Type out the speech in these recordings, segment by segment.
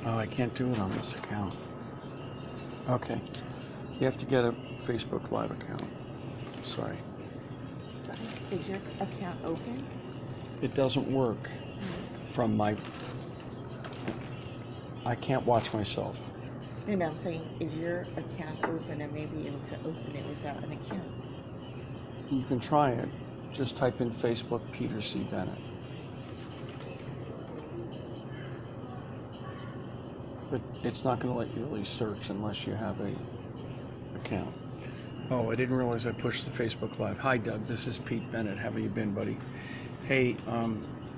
Oh, I can't do it on this account. Okay. You have to get a Facebook Live account. Sorry. Is your account open? It doesn't work from my... I can't watch myself. No, I'm saying, is your account open and maybe able to open it without an account? You can try it. Just type in Facebook Peter C. Bennett. But it's not going to let you really search unless you have a account. Oh, I didn't realize I pushed the Facebook Live. Hi, Doug. This is Pete Bennett. How have you been, buddy? Hey,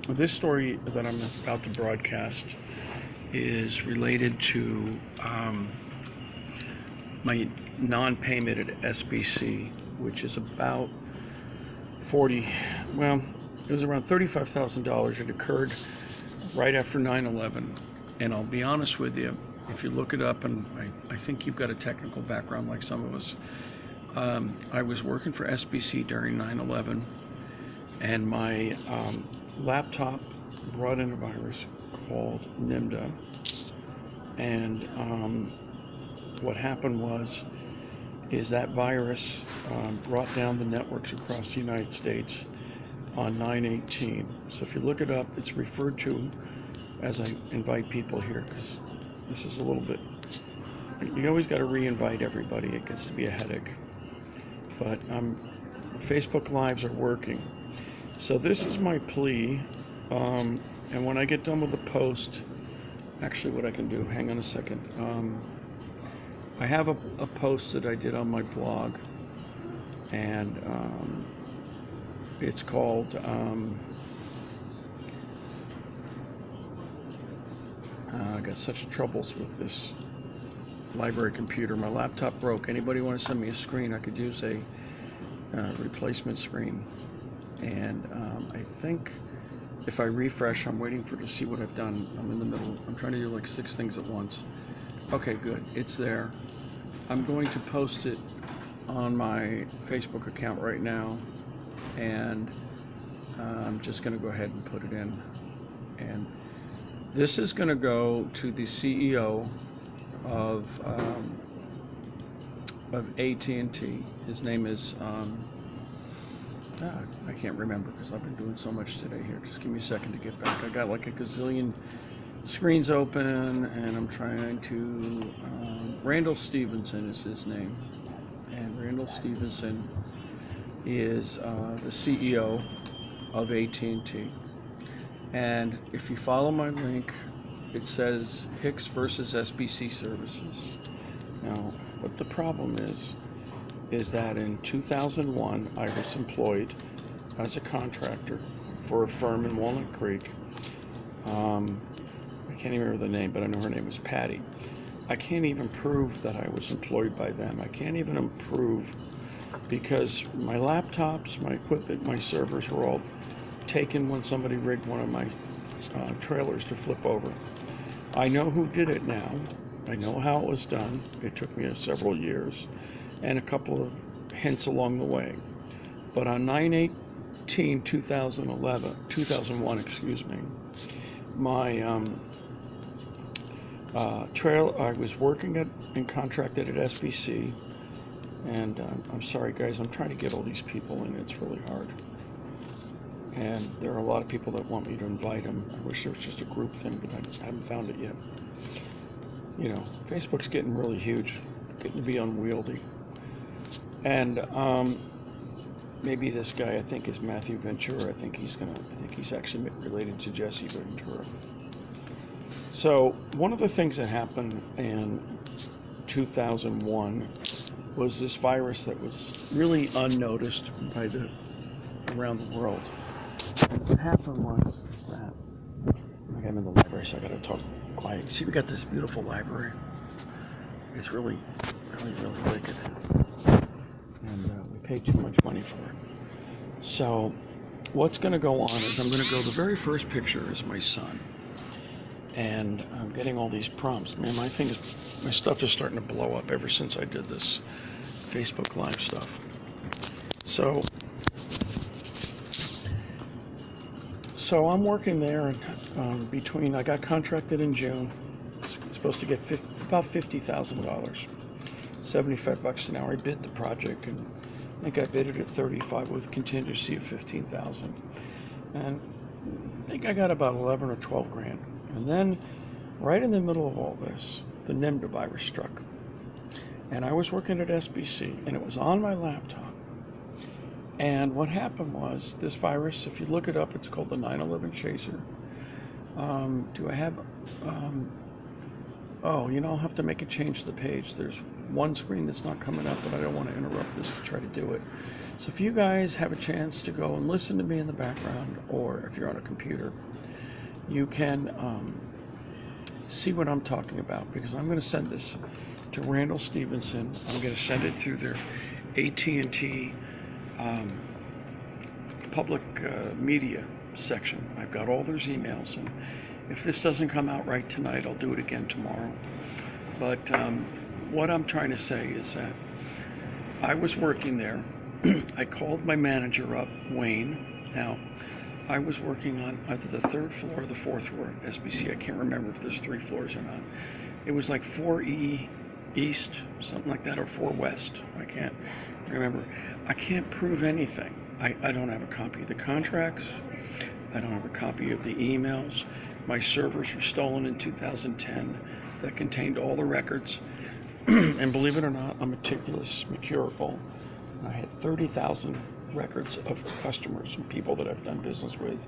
this story that I'm about to broadcast is related to my non-payment at SBC, which is about it was around $35,000. It occurred right after 9/11. And I'll be honest with you, if you look it up, and I think you've got a technical background like some of us, I was working for SBC during 9/11, and my laptop brought in a virus called NIMDA. And what happened is that virus brought down the networks across the United States on 9/18. So if you look it up, it's referred to, as I invite people here, because this is a little bit, you always got to re-invite everybody. It gets to be a headache. But Facebook Lives are working. So this is my plea, and when I get done with the post, actually what I can do, hang on a second. I have a post that I did on my blog, and it's called I got such troubles with this library computer. My laptop broke. Anybody want to send me a screen? I could use a replacement screen. And I think if I refresh, I'm waiting to see what I've done. I'm in the middle. I'm trying to do like 6 things at once. Okay, good. It's there. I'm going to post it on my Facebook account right now, and I'm just going to go ahead and put it in. And this is going to go to the CEO of AT&T. His name is I can't remember because I've been doing so much today here. Just give me a second to get back. I got like a gazillion screens open, and I'm trying to Randall Stephenson is his name, and Randall Stephenson is the CEO of AT&T. And if you follow my link, it says Hicks versus SBC Services. Now, what the problem is that in 2001, I was employed as a contractor for a firm in Walnut Creek. I can't even remember the name, but I know her name was Patty. I can't even prove that I was employed by them. I can't even prove, because my laptops, my equipment, my servers were all taken when somebody rigged one of my trailers to flip over. I know who did it now. I know how it was done. It took me several years and a couple of hints along the way. But on 9/18/2001, my I was working and contracted at SBC, and I'm sorry guys, I'm trying to get all these people in. It's really hard. And there are a lot of people that want me to invite them. I wish there was just a group thing, but I haven't found it yet. You know, Facebook's getting really huge, getting to be unwieldy. And maybe this guy, I think, is Matthew Ventura. I think he's actually related to Jesse Ventura. So one of the things that happened in 2001 was this virus that was really unnoticed around the world. What happened was that, okay, I'm in the library, so I gotta talk quiet. See, we got this beautiful library. It's really, really, really wicked. And we paid too much money for it. So what's gonna go on is the very first picture is my son. And I'm getting all these prompts. Man, my stuff is starting to blow up ever since I did this Facebook Live stuff. So I'm working there, and I got contracted in June It's supposed to get about $50,000, $75 an hour. I bid the project, and I think I bid it at 35 with contingency of 15,000, and I think I got about 11 or 12 grand. And then, right in the middle of all this, the NIMDA virus struck, and I was working at SBC, and it was on my laptop. And what happened was, this virus, if you look it up, it's called the 9/11 chaser. Do I have? Oh, I'll have to make a change to the page. There's one screen that's not coming up, but I don't want to interrupt this to try to do it. So if you guys have a chance to go and listen to me in the background, or if you're on a computer, you can see what I'm talking about, because I'm going to send this to Randall Stephenson. I'm going to send it through their AT&T public media section. I've got all their emails, and if this doesn't come out right tonight, I'll do it again tomorrow. But what I'm trying to say is that I was working there. I called my manager up, Wayne. Now, I was working on either the 3rd floor or the 4th floor at SBC. I can't remember if there's 3 floors or not. It was like 4E East, something like that, or 4 West. I can't remember. I can't prove anything. I don't have a copy of the contracts. I don't have a copy of the emails. My servers were stolen in 2010 that contained all the records. And believe it or not, I'm meticulous, mercurial. I had 30,000 records of customers and people that I've done business with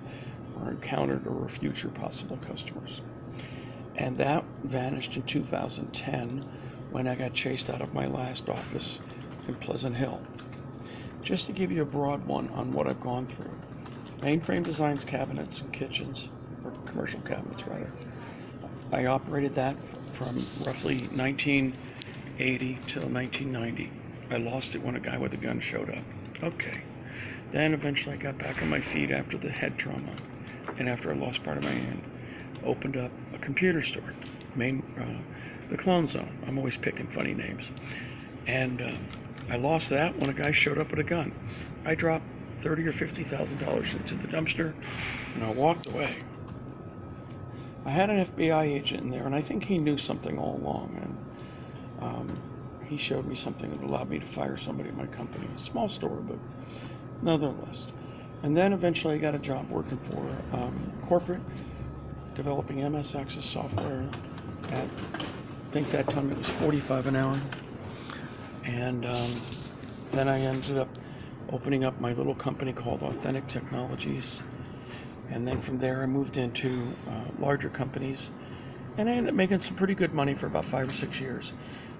or encountered or were future possible customers. And that vanished in 2010 when I got chased out of my last office in Pleasant Hill. Just to give you a broad one on what I've gone through. Mainframe designs, cabinets, and kitchens, or commercial cabinets rather. I operated that from roughly 1980 till 1990. I lost it when a guy with a gun showed up. Okay. Then eventually I got back on my feet after the head trauma, and after I lost part of my hand. Opened up a computer store, the Clone Zone. I'm always picking funny names. And I lost that when a guy showed up with a gun. I dropped $30,000 or $50,000 into the dumpster, and I walked away. I had an FBI agent in there, and I think he knew something all along, and he showed me something that allowed me to fire somebody at my company. A small store, but nonetheless. And then eventually I got a job working for corporate, developing MS Access software at, I think that time it was $45 an hour. And then I ended up opening up my little company called Authentic Technologies. And then from there I moved into larger companies. And I ended up making some pretty good money for about 5 or 6 years.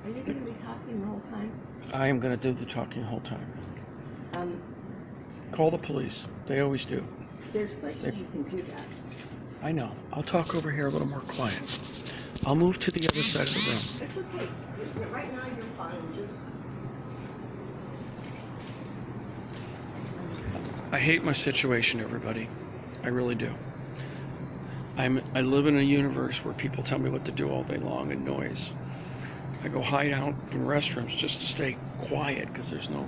Are you going to be talking the whole time? I am going to do the talking the whole time. Call the police. They always do. There's places you can do that. I know. I'll talk over here a little more quiet. I'll move to the other side of the room. It's okay. Right now you're fine. Just... I hate my situation, everybody. I really do. I live in a universe where people tell me what to do all day long and noise. I go hide out in restrooms just to stay quiet because there's no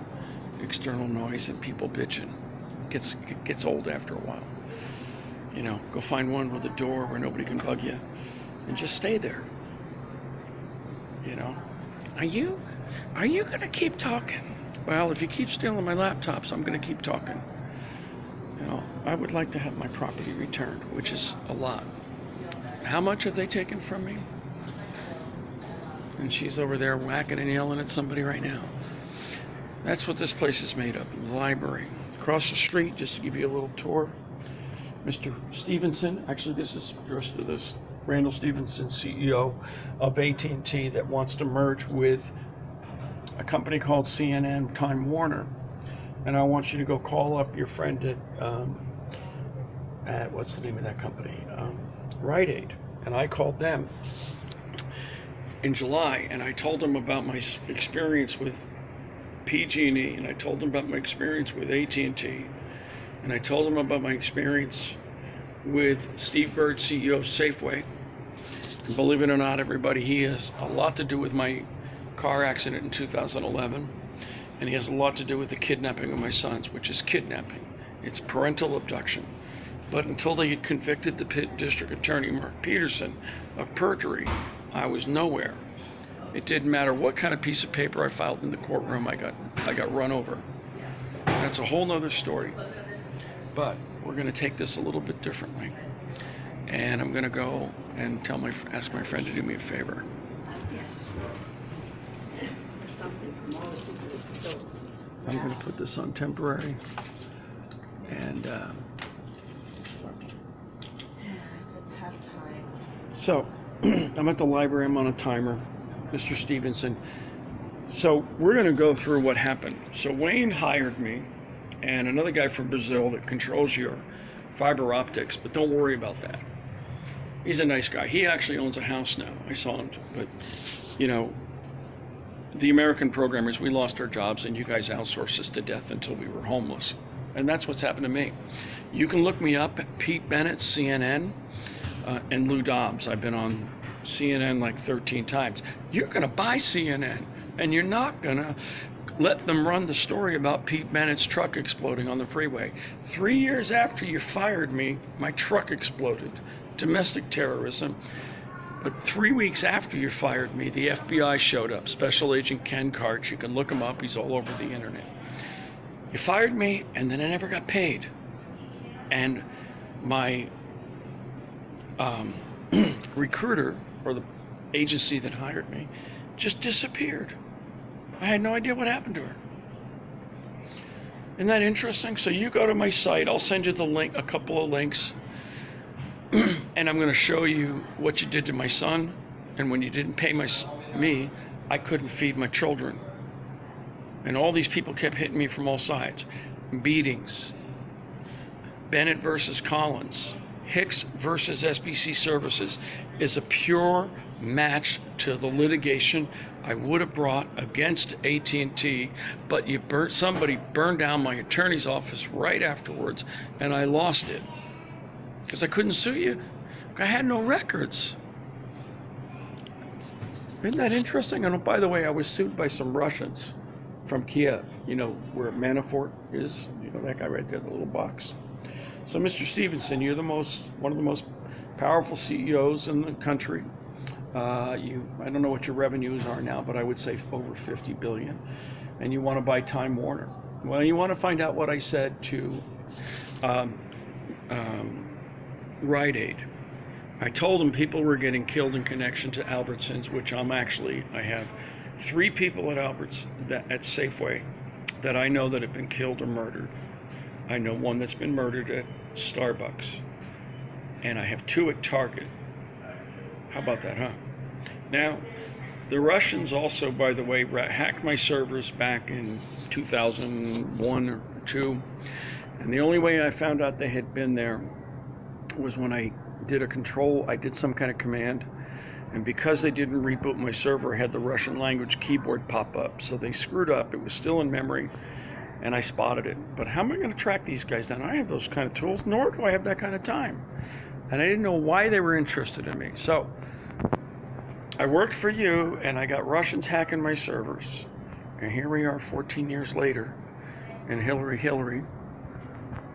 external noise and people bitching. It gets old after a while. Go find one with a door where nobody can bug you and just stay there. Are you going to keep talking? Well, if you keep stealing my laptops, I'm going to keep talking. I would like to have my property returned, which is a lot. How much have they taken from me? And she's over there whacking and yelling at somebody right now. That's what this place is made of, the library. Across the street, just to give you a little tour, Mr. Stephenson, actually this is this Randall Stephenson, CEO of AT&T, that wants to merge with a company called CNN Time Warner. And I want you to go call up your friend at what's the name of that company? Rite Aid. And I called them in July, and I told them about my experience with PG&E, and I told them about my experience with AT&T, and I told them about my experience with Steve Bird, CEO of Safeway. And believe it or not, everybody, he has a lot to do with my car accident in 2011. And he has a lot to do with the kidnapping of my sons, which is kidnapping. It's parental abduction. But until they had convicted the district attorney, Mark Peterson, of perjury, I was nowhere. It didn't matter what kind of piece of paper I filed in the courtroom, I got run over. That's a whole nother story. But we're going to take this a little bit differently. And I'm going to go and ask my friend to do me a favor. I'm going to put this on temporary. And It's half time. so I'm at the library. I'm on a timer. Mr. Stephenson. So we're going to go through what happened. So Wayne hired me and another guy from Brazil that controls your fiber optics, but don't worry about that. He's a nice guy. He actually owns a house now. I saw him. But, you know, the American programmers, we lost our jobs and you guys outsourced us to death until we were homeless. And that's what's happened to me. You can look me up at Pete Bennett, CNN, and Lou Dobbs. I've been on CNN like 13 times. You're going to buy CNN, and you're not going to let them run the story about Pete Bennett's truck exploding on the freeway. 3 years after you fired me, my truck exploded. Domestic terrorism. But 3 weeks after you fired me, the FBI showed up. Special Agent Ken Karch. You can look him up. He's all over the internet. You fired me, and then I never got paid. And my recruiter, or the agency that hired me, just disappeared. I had no idea what happened to her. Isn't that interesting? So you go to my site, I'll send you the link, a couple of links, and I'm going to show you what you did to my son. And when you didn't pay me, I couldn't feed my children. And all these people kept hitting me from all sides. Beatings. Bennett versus Collins. Hicks versus SBC Services is a pure match to the litigation I would have brought against AT&T, but somebody burned down my attorney's office right afterwards, and I lost it because I couldn't sue you. I had no records. Isn't that interesting? And by the way, I was sued by some Russians from Kiev, you know, where Manafort is, you know, that guy right there, the little box. So, Mr. Stephenson, you're one of the most powerful CEOs in the country. I don't know what your revenues are now, but I would say over 50 billion. And you want to buy Time Warner. Well, you want to find out what I said to Rite Aid. I told them people were getting killed in connection to Albertsons, which I have 3 people at at Safeway that I know that have been killed or murdered. I know one that's been murdered at Starbucks, and I have 2 at Target. How about that, huh? Now, the Russians also, by the way, hacked my servers back in 2001 or 2, and the only way I found out they had been there was when I did some kind of command, and because they didn't reboot my server, I had the Russian language keyboard pop up, so they screwed up. It was still in memory, and I spotted it. But how am I going to track these guys down? I don't have those kind of tools, nor do I have that kind of time. And I didn't know why they were interested in me. So I worked for you, and I got Russians hacking my servers. And here we are 14 years later, and Hillary.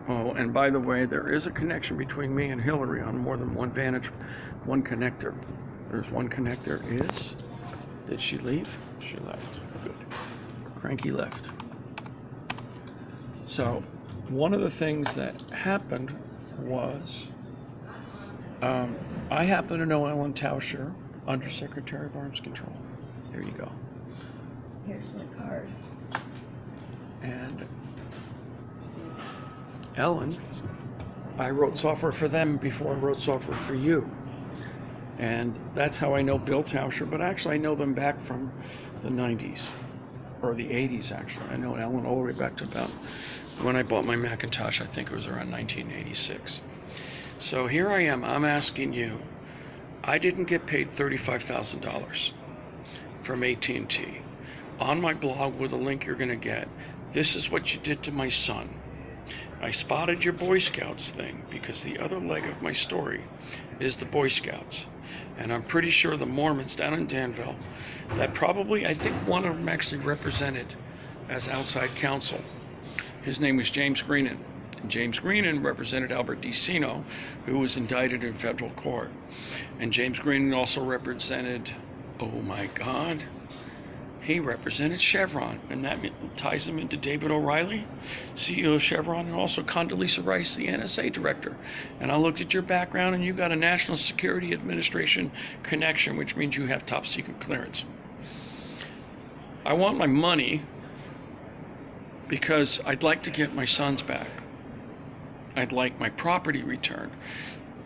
Oh, and by the way, there is a connection between me and Hillary on more than one connector. There's one connector. Did she leave? She left. Good. Cranky left. So one of the things that happened was I happen to know Ellen Tauscher, Undersecretary of Arms Control. There you go. Here's my card. And Ellen, I wrote software for them before I wrote software for you. And that's how I know Bill Tauscher, but actually I know them back from the 90s, or the 80s actually. I know Ellen all the way back to about when I bought my Macintosh. I think it was around 1986. So here I am, I'm asking you, I didn't get paid $35,000 from AT&T. On my blog with a link you're gonna get, this is what you did to my son. I spotted your Boy Scouts thing because the other leg of my story is the Boy Scouts. And I'm pretty sure the Mormons down in Danville, that probably, I think one of them actually represented as outside counsel. His name was James Greenan. James Greenan represented Albert DeCino, who was indicted in federal court. And James Greenan also represented, oh my God, he represented Chevron, and that ties him into David O'Reilly, CEO of Chevron, and also Condoleezza Rice, the NSA director. And I looked at your background, and you got a National Security Administration connection, which means you have top secret clearance. I want my money because I'd like to get my sons back. I'd like my property returned.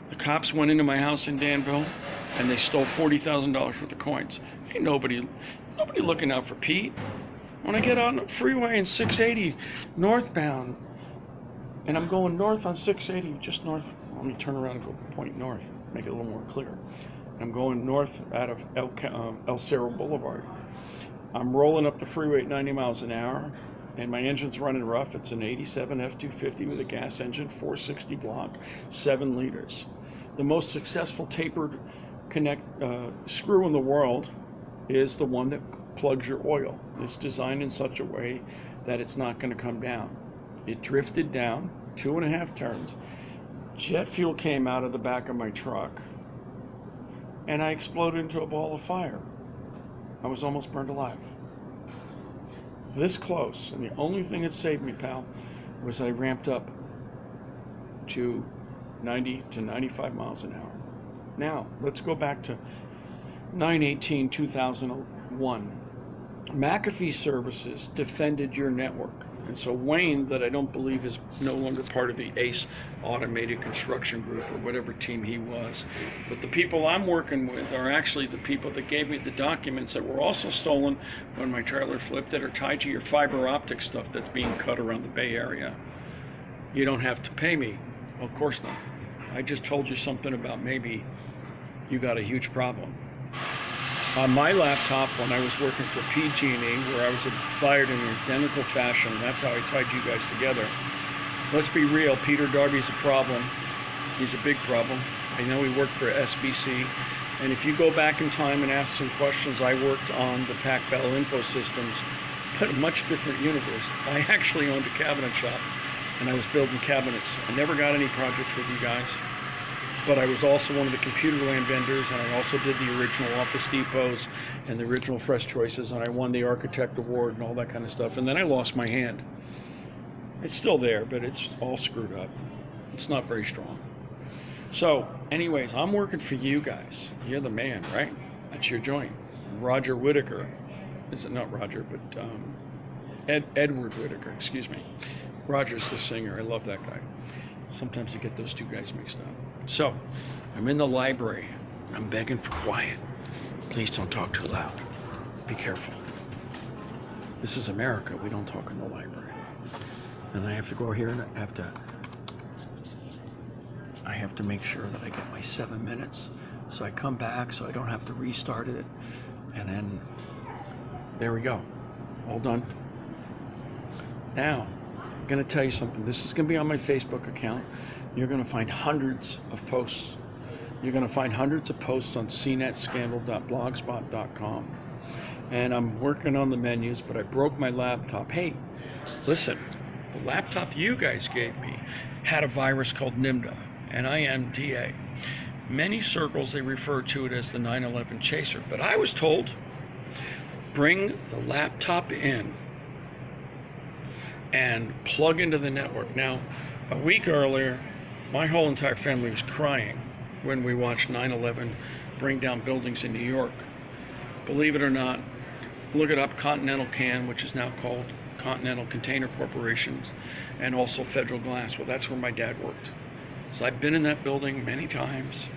The cops went into my house in Danville, and they stole $40,000 worth of coins. Ain't nobody looking out for Pete. When I get on the freeway in 680 northbound, and I'm going north on 680, just north, let me turn around and go point north, make it a little more clear. I'm going north out of El Cerro Boulevard. I'm rolling up the freeway at 90 miles an hour, and my engine's running rough. It's an 87 F-250 with a gas engine, 460 block, 7 liters. The most successful tapered screw in the world is the one that plugs your oil. It's designed in such a way that it's not going to come down. It drifted down 2.5 turns. Jet fuel came out of the back of my truck, and I exploded into a ball of fire. I was almost burned alive. This close, and the only thing that saved me, pal, was I ramped up to 90 to 95 miles an hour. Now, let's go back to 9/18/2001. McAfee Services defended your network. And so Wayne, that I don't believe is no longer part of the ACE Automated Construction Group or whatever team he was, but the people I'm working with are actually the people that gave me the documents that were also stolen when my trailer flipped, that are tied to your fiber optic stuff that's being cut around the Bay Area. You don't have to pay me. Well, of course not. I just told you something about maybe you got a huge problem. On my laptop, when I was working for PG&E, where I was fired in an identical fashion, that's how I tied you guys together. Let's be real, Peter Darby's a problem. He's a big problem. I know he worked for SBC. And if you go back in time and ask some questions, I worked on the Pac Bell Info Systems, but a much different universe. I actually owned a cabinet shop, and I was building cabinets. I never got any projects with you guys. But I was also one of the Computerland vendors, and I also did the original Office Depots and the original Fresh Choices, and I won the Architect Award and all that kind of stuff. And then I lost my hand. It's still there, but it's all screwed up. It's not very strong. So, anyways, I'm working for you guys. You're the man, right? That's your joint. Roger Whittaker. Is it not Roger, but Edward Whittaker, excuse me. Roger's the singer. I love that guy. Sometimes I get those two guys mixed up. So, I'm in the library. I'm begging for quiet. Please don't talk too loud. Be careful. This is America. We don't talk in the library. And I have to go here and I have to make sure that I get my 7 minutes. So I come back so I don't have to restart it. And then, there we go. All done. Now, I'm going to tell you something. This is going to be on my Facebook account. You're going to find hundreds of posts. You're going to find hundreds of posts on cnetscandal.blogspot.com. And I'm working on the menus, but I broke my laptop. Hey, listen, the laptop you guys gave me had a virus called NIMDA, N-I-M-D-A. Many circles, they refer to it as the 9/11 chaser. But I was told, bring the laptop in and plug into the network. Now, a week earlier, my whole entire family was crying when we watched 9/11 bring down buildings in New York. Believe it or not, look it up, Continental Can, which is now called Continental Container Corporations, and also Federal Glass. Well, that's where my dad worked. So I've been in that building many times.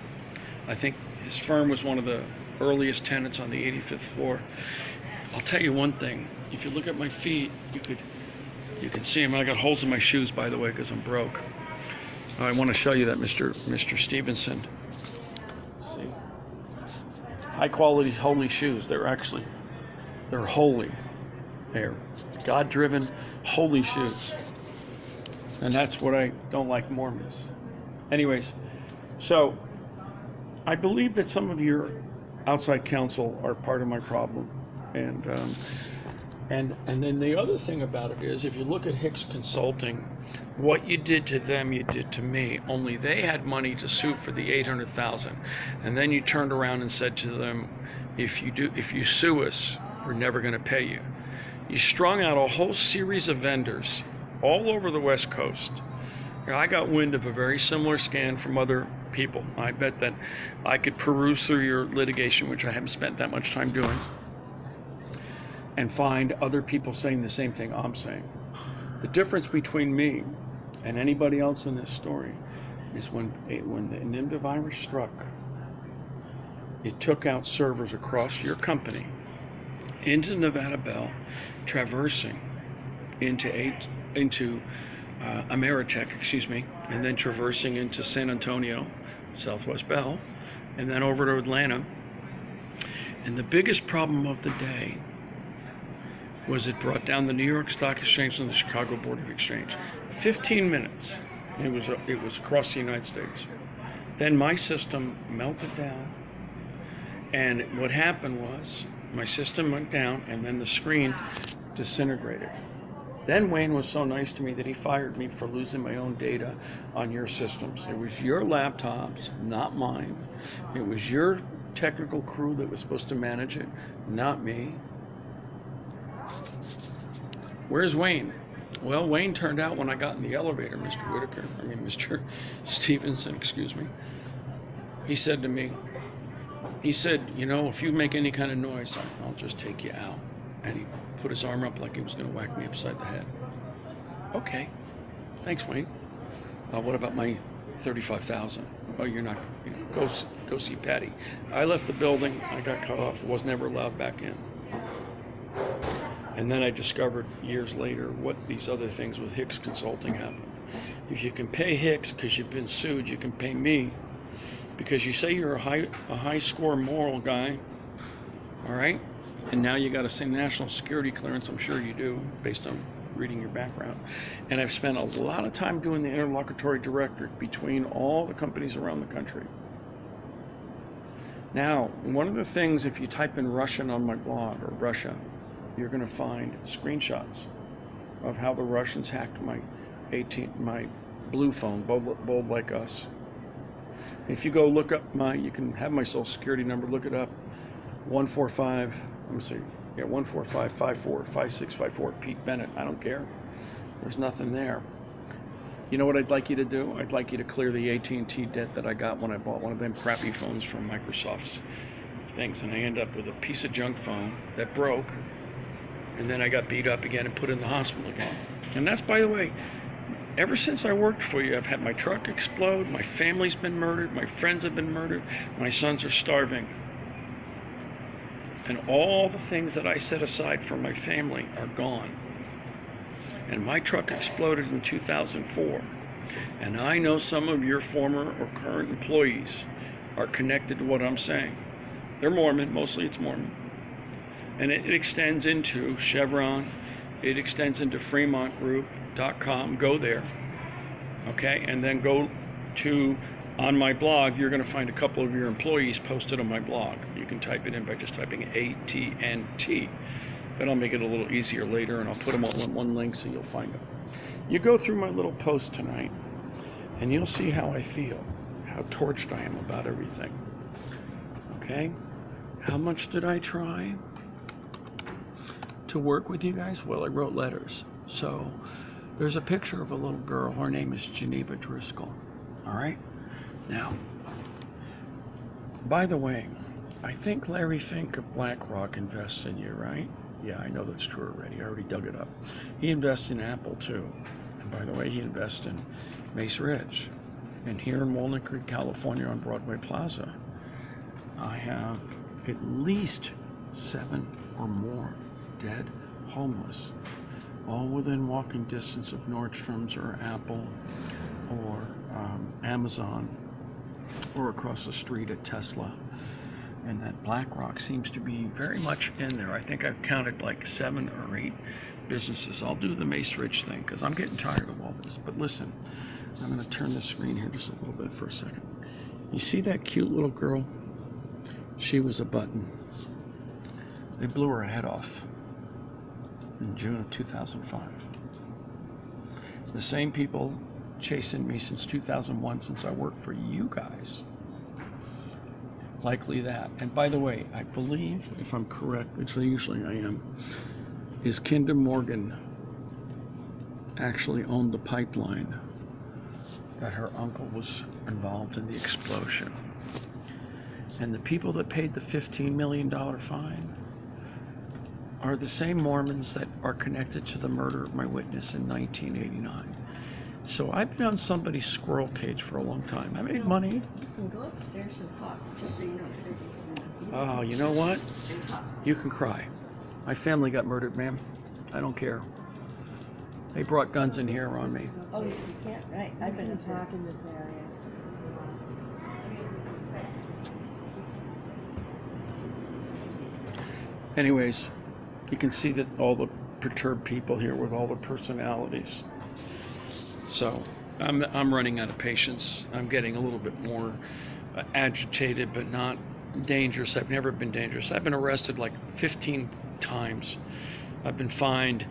I think his firm was one of the earliest tenants on the 85th floor. I'll tell you one thing. If you look at my feet, you can see them. I got holes in my shoes, by the way, because I'm broke. I want to show you that, Mr. Stephenson. See? High quality, holy shoes. They're holy. They're God-driven, holy shoes. And that's what I don't like Mormons. Anyways, so I believe that some of your outside counsel are part of my problem. And And then the other thing about it is, if you look at Hicks Consulting, what you did to them, you did to me. Only they had money to sue for the $800,000, and then you turned around and said to them, if you sue us, we're never going to pay you. You strung out a whole series of vendors all over the West Coast. I got wind of a very similar scan from other people. I bet that I could peruse through your litigation, which I haven't spent that much time doing, and find other people saying the same thing I'm saying. The difference between me and anybody else in this story is when the NIMDA virus struck, it took out servers across your company into Nevada Bell, traversing into Ameritech, and then traversing into San Antonio, Southwest Bell, and then over to Atlanta. And the biggest problem of the day was it brought down the New York Stock Exchange and the Chicago Board of Exchange. 15 minutes. It was across the United States. Then my system melted down, and what happened was my system went down, and then the screen disintegrated. Then Wayne was so nice to me that he fired me for losing my own data on your systems. It was your laptops, not mine. It was your technical crew that was supposed to manage it, not me. Where's Wayne? Well, Wayne turned out when I got in the elevator, Mr. Stephenson, excuse me. He said to me, if you make any kind of noise, I'll just take you out. And he put his arm up like he was going to whack me upside the head. Okay. Thanks, Wayne. What about my $35,000? Oh, you're not. Go see Patty. I left the building. I got cut off. Was never allowed back in. And then I discovered years later what these other things with Hicks Consulting happened. If you can pay Hicks because you've been sued, you can pay me because you say you're a high score moral guy. All right? And now you got a national security clearance, I'm sure you do, based on reading your background. And I've spent a lot of time doing the interlocutory director between all the companies around the country. Now, one of the things, if you type in Russian on my blog, or Russia, you're going to find screenshots of how the Russians hacked my blue phone, bold like us. If you go look up you can have my social security number, look it up, 1455654, Pete Bennett. I don't care. There's nothing there. You know what I'd like you to do? I'd like you to clear the AT&T debt that I got when I bought one of them crappy phones from Microsoft's things, and I end up with a piece of junk phone that broke, and then I got beat up again and put in the hospital again. And that's, by the way, ever since I worked for you, I've had my truck explode, my family's been murdered, my friends have been murdered, my sons are starving. And all the things that I set aside for my family are gone. And my truck exploded in 2004. And I know some of your former or current employees are connected to what I'm saying. They're Mormon, mostly it's Mormon. And it extends into Chevron, it extends into FremontGroup.com. Go there, okay? And then go to, on my blog, you're going to find a couple of your employees posted on my blog. You can type it in by just typing AT&T. Then I'll make it a little easier later, and I'll put them all in one link so you'll find them. You go through my little post tonight, and you'll see how I feel, how torched I am about everything. Okay? How much did I try to work with you guys? Well, I wrote letters. So there's a picture of a little girl. Her name is Geneva Driscoll. All right? Now, by the way, I think Larry Fink of BlackRock invests in you, right? Yeah, I know that's true already. I already dug it up. He invests in Apple, too. And by the way, he invests in Mace Ridge. And here in Walnut Creek, California, on Broadway Plaza, I have at least 7 or more dead homeless, all within walking distance of Nordstrom's or Apple or Amazon, or across the street at Tesla. And that BlackRock seems to be very much in there. I think I've counted like 7 or 8 businesses. I'll do the Mace Ridge thing because I'm getting tired of all this. But listen, I'm going to turn the screen here just a little bit for a second. You see that cute little girl? She was a button. They blew her head off. in June of 2005. The same people chasing me since 2001, since I worked for you guys. Likely that. And by the way, I believe, if I'm correct, which usually I am, is Kinder Morgan actually owned the pipeline that her uncle was involved in the explosion. And the people that paid the $15 million fine are the same Mormons that are connected to the murder of my witness in 1989. So I've been on somebody's squirrel cage for a long time. I made money. You can go upstairs and talk, just so you know. Oh, you know what? You can cry. My family got murdered, ma'am. I don't care. They brought guns in here on me. Oh, you can't, right? I've been talking in this area. Anyways, you can see that all the perturbed people here with all the personalities. So I'm running out of patience. I'm getting a little bit more agitated, but not dangerous. I've never been dangerous. I've been arrested like 15 times. I've been fined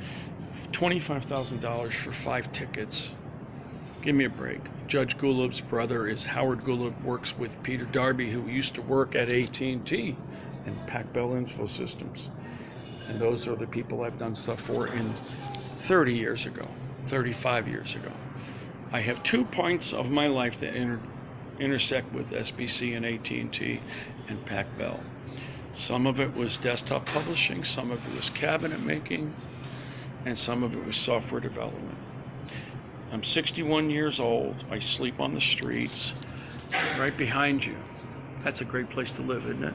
$25,000 for 5 tickets. Give me a break. Judge Gulab's brother is Howard Gulab, works with Peter Darby, who used to work at AT&T and Pac Bell Info Systems. And those are the people I've done stuff for in 30 years ago, 35 years ago. I have 2 points of my life that intersect with SBC and AT&T and Pac Bell. Some of it was desktop publishing, some of it was cabinet making, and some of it was software development. I'm 61 years old. I sleep on the streets, right behind you. That's a great place to live, isn't it?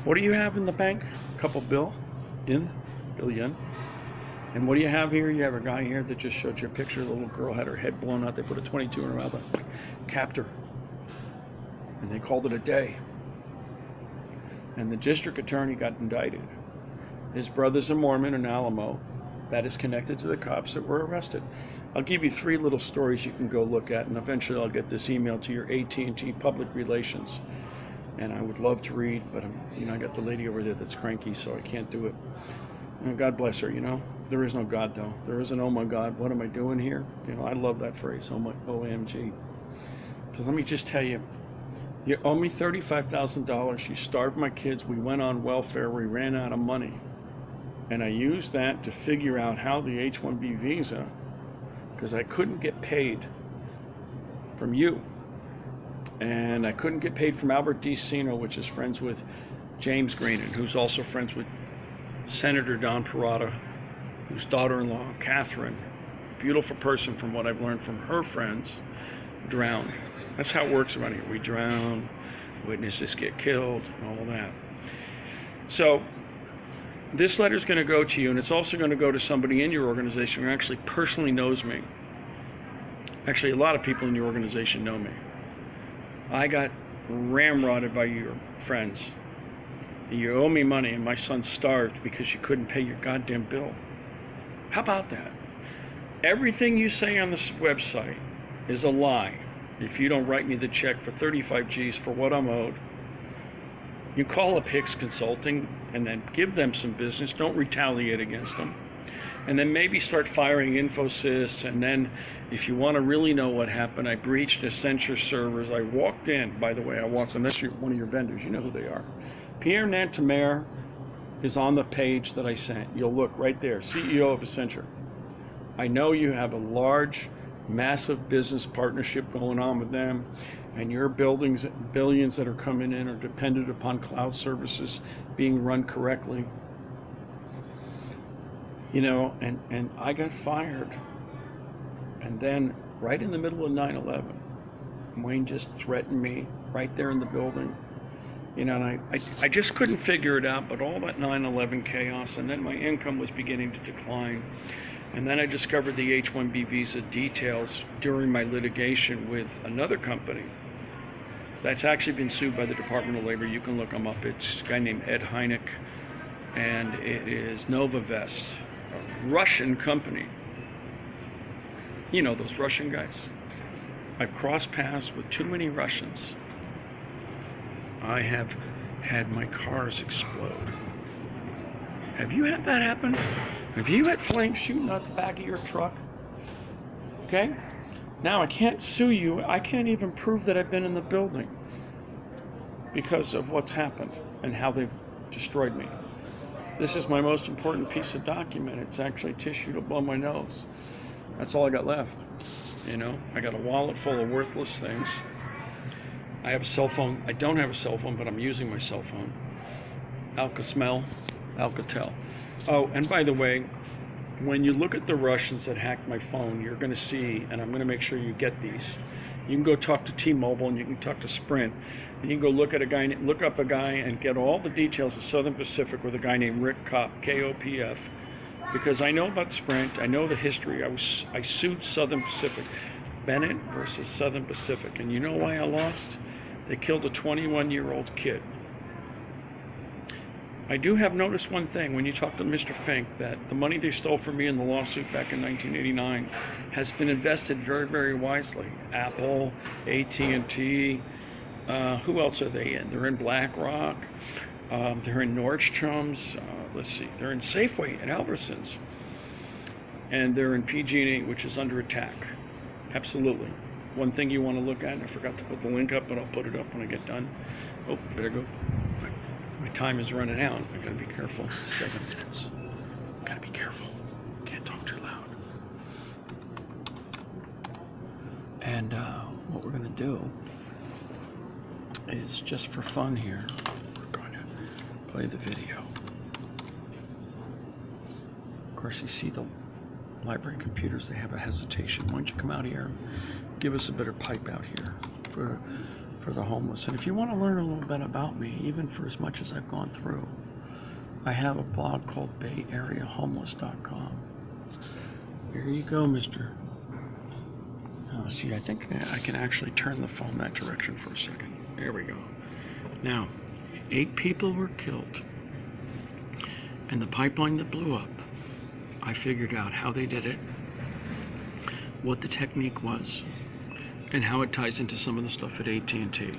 What do you have in the bank? A couple billion. And what do you have here? You have a guy here that just showed you a picture. The little girl had her head blown out. They put a 22 in her mouth and capped her. And they called it a day. And the district attorney got indicted. His brother's a Mormon in Alamo that is connected to the cops that were arrested. I'll give you 3 little stories you can go look at, and eventually I'll get this email to your AT&T public relations. And I would love to read, but I got the lady over there that's cranky, so I can't do it. And God bless her, There is no God, though. There is an oh my God, what am I doing here? I love that phrase, oh my OMG. So let me just tell you, you owe me $35,000. You starved my kids. We went on welfare. We ran out of money. And I used that to figure out how the H-1B visa, because I couldn't get paid from you. And I couldn't get paid from Albert DeCino, which is friends with James Green, and who's also friends with Senator Don Perrotta, whose daughter-in-law, Catherine, a beautiful person from what I've learned from her friends, drowned. That's how it works around here. We drown, witnesses get killed, and all that. So this letter is going to go to you, and it's also going to go to somebody in your organization who actually personally knows me. Actually, a lot of people in your organization know me. I got ramrodded by your friends. You owe me money, and my son starved because you couldn't pay your goddamn bill. How about that? Everything you say on this website is a lie. If you don't write me the check for 35 G's for what I'm owed, you call up Hicks Consulting and then give them some business. Don't retaliate against them. And then maybe start firing Infosys. And then if you want to really know what happened, I breached Accenture servers. I walked in, by the way, unless you're one of your vendors, you know who they are. Pierre Nantermer is on the page that I sent. You'll look right there, CEO of Accenture. I know you have a large, massive business partnership going on with them, and your billions that are coming in are dependent upon cloud services being run correctly. And I got fired. And then right in the middle of 9/11, Wayne just threatened me right there in the building. And I just couldn't figure it out, but all that 9/11 chaos, and then my income was beginning to decline. And then I discovered the H-1B visa details during my litigation with another company that's actually been sued by the Department of Labor. You can look them up. It's a guy named Ed Hynek, and it is Novavest, a Russian company. You know those Russian guys. I've crossed paths with too many Russians. I have had my cars explode. Have you had that happen? Have you had flames shooting out the back of your truck? Okay? Now I can't sue you. I can't even prove that I've been in the building because of what's happened and how they've destroyed me. This is my most important piece of document. It's actually tissue to blow my nose. That's all I got left. You know, I got a wallet full of worthless things. I have a cell phone. I don't have a cell phone, but I'm using my cell phone. Alka-Smell, Alcatel. Oh, and by the way, when you look at the Russians that hacked my phone, you're going to see, and I'm going to make sure you get these. You can go talk to T-Mobile and you can talk to Sprint. And you can go look up a guy and get all the details of Southern Pacific with a guy named Rick Kopp, K-O-P-F. Because I know about Sprint, I know the history. I sued Southern Pacific, Bennett versus Southern Pacific, and you know why I lost? They killed a 21-year-old kid. I do have noticed one thing when you talk to Mr. Fink, that the money they stole from me in the lawsuit back in 1989 has been invested very, very wisely. Apple, AT&T, who else are they in? They're in BlackRock, they're in Nordstrom's, let's see, they're in Safeway and Albertsons, and they're in PG&E, which is under attack. Absolutely. One thing you want to look at, and I forgot to put the link up, but I'll put it up when I get done. Oh, better go. My time is running out. I gotta be careful. 7 minutes. Gotta be careful. Can't talk too loud. And what we're gonna do is, just for fun here, we're going to play the video. Of course, you see the library computers, they have a hesitation. Why don't you come out here and give us a bit of pipe out here for the homeless. And if you want to learn a little bit about me, even for as much as I've gone through, I have a blog called BayAreaHomeless.com. There you go, mister. See, I think I can actually turn the phone that direction for a second. There we go. Now, 8 people were killed. And the pipeline that blew up, I figured out how they did it, what the technique was, and how it ties into some of the stuff at AT&T.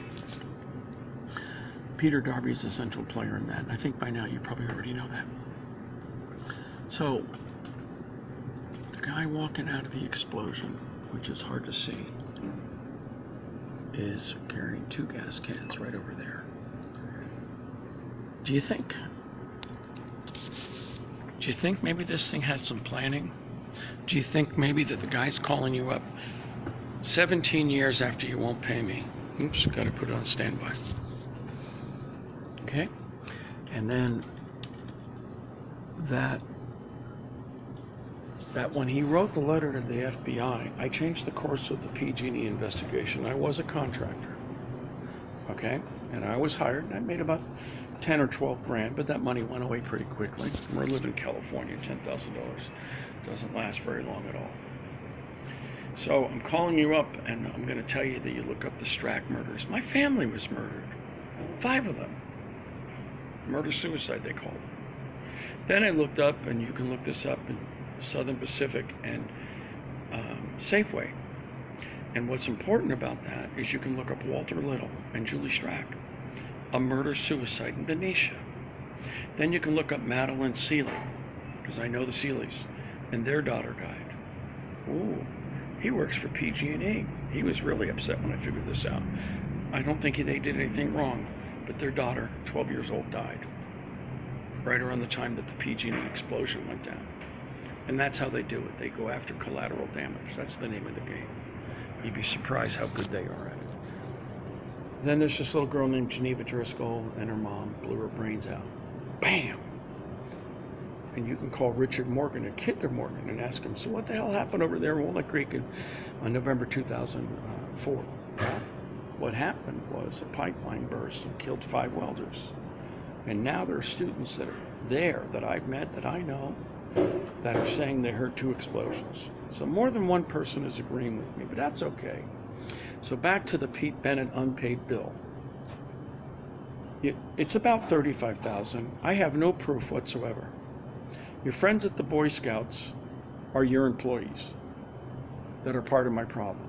Peter Darby is a central player in that. I think by now you probably already know that. So, the guy walking out of the explosion, which is hard to see, is carrying 2 gas cans right over there. Do you think maybe this thing had some planning? Do you think maybe that the guy's calling you up 17 years after you won't pay me? Oops, got to put it on standby. Okay? And then that when he wrote the letter to the FBI, I changed the course of the PG&E investigation. I was a contractor. Okay? And I was hired, and I made about 10 or 12 grand, but that money went away pretty quickly. We're living in California, $10,000 doesn't last very long at all. So I'm calling you up, and I'm going to tell you that you look up the Strack murders. My family was murdered. 5 of them. Murder-suicide, they called it. Then I looked up, and you can look this up in Southern Pacific and Safeway. And what's important about that is you can look up Walter Little and Julie Strack, a murder-suicide in Benicia. Then you can look up Madeline Seeley, because I know the Seeleys, and their daughter died. Ooh. He works for PG&E. He was really upset when I figured this out. I don't think they did anything wrong, but their daughter, 12 years old, died right around the time that the PG&E explosion went down. And that's how they do it. They go after collateral damage. That's the name of the game. You'd be surprised how good they are at it. Then there's this little girl named Geneva Driscoll, and her mom blew her brains out. Bam! And you can call Richard Morgan at Kinder Morgan and ask him, so what the hell happened over there in Walnut Creek on November 2004? Well, what happened was a pipeline burst and killed 5 welders. And now there are students that are there that I've met, that I know, that are saying they heard 2 explosions. So more than one person is agreeing with me, but that's okay. So back to the Pete Bennett unpaid bill. It's about $35,000. I have no proof whatsoever. Your friends at the Boy Scouts are your employees that are part of my problem.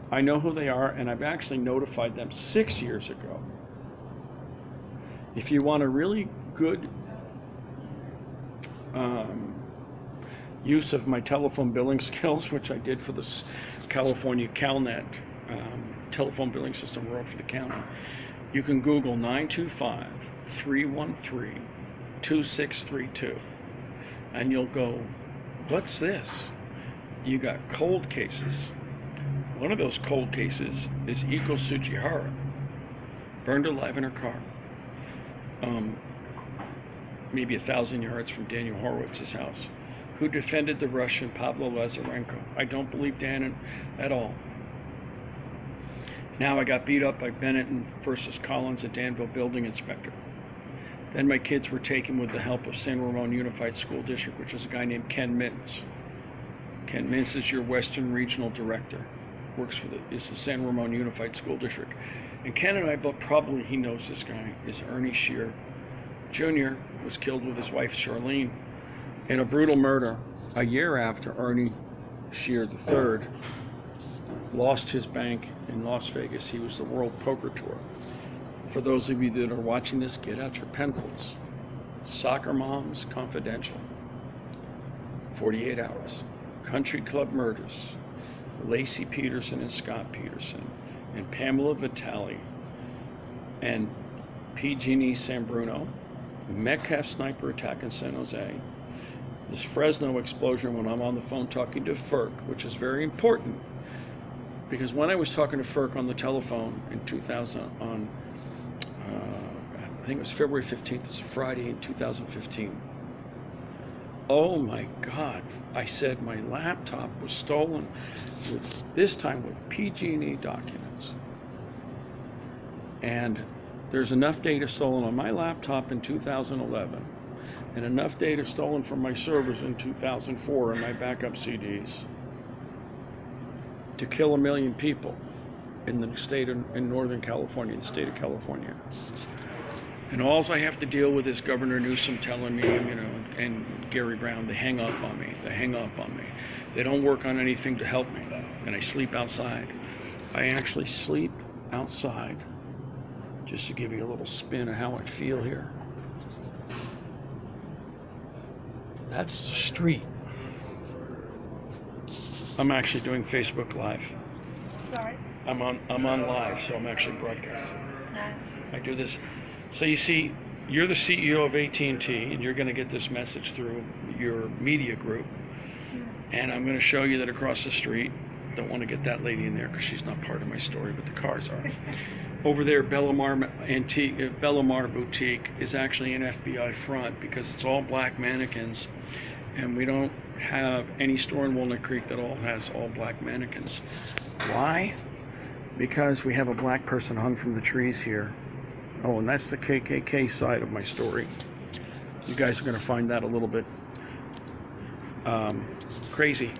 I know who they are, and I've actually notified them 6 years ago. If you want a really good use of my telephone billing skills, which I did for the California CalNet telephone billing system we wrote for the county, you can Google 925-313-2632, and you'll go, what's this? You got cold cases. One of those cold cases is Iko Tsujihara, burned alive in her car, maybe 1,000 yards from Daniel Horowitz's house, who defended the Russian Pavlo Lazarenko. I don't believe Dan at all. Now I got beat up by Bennett versus Collins, a Danville building inspector. Then my kids were taken with the help of San Ramon Unified School District, which is a guy named Ken Mintz. Ken Mintz is your Western Regional Director. Works for the San Ramon Unified School District. And Ken and I both, probably he knows this guy, is Ernie Shear Jr. was killed with his wife Charlene in a brutal murder a year after Ernie Shear III lost his bank in Las Vegas. He was the World Poker Tour. For those of you that are watching this, get out your pencils. Soccer Moms Confidential, 48 Hours, Country Club Murders, Lacey Peterson and Scott Peterson, and Pamela Vitale, and PG&E San Bruno, Metcalf sniper attack in San Jose, this Fresno explosion when I'm on the phone talking to FERC, which is very important, because when I was talking to FERC on the telephone in 2000, on I think it was February 15th, it's a Friday in 2015. Oh my God, I said my laptop was stolen, this time with PG&E documents. And there's enough data stolen on my laptop in 2011 and enough data stolen from my servers in 2004 and my backup CDs to kill 1 million people in the state in Northern California, the state of California. And all I have to deal with is Governor Newsom telling me, and Gary Brown, they hang up on me. They hang up on me. They don't work on anything to help me. And I sleep outside. I actually sleep outside, just to give you a little spin of how I feel here. That's the street. I'm actually doing Facebook Live. Sorry? I'm on live, so I'm actually broadcasting. Nice. I do this. So you see, you're the CEO of AT&T, and you're going to get this message through your media group. And I'm going to show you that across the street, don't want to get that lady in there because she's not part of my story, but the cars are. Over there, Bellamar Boutique is actually an FBI front because it's all black mannequins, and we don't have any store in Walnut Creek that has all black mannequins. Why? Because we have a black person hung from the trees here. Oh, and that's the KKK side of my story. You guys are going to find that a little bit crazy.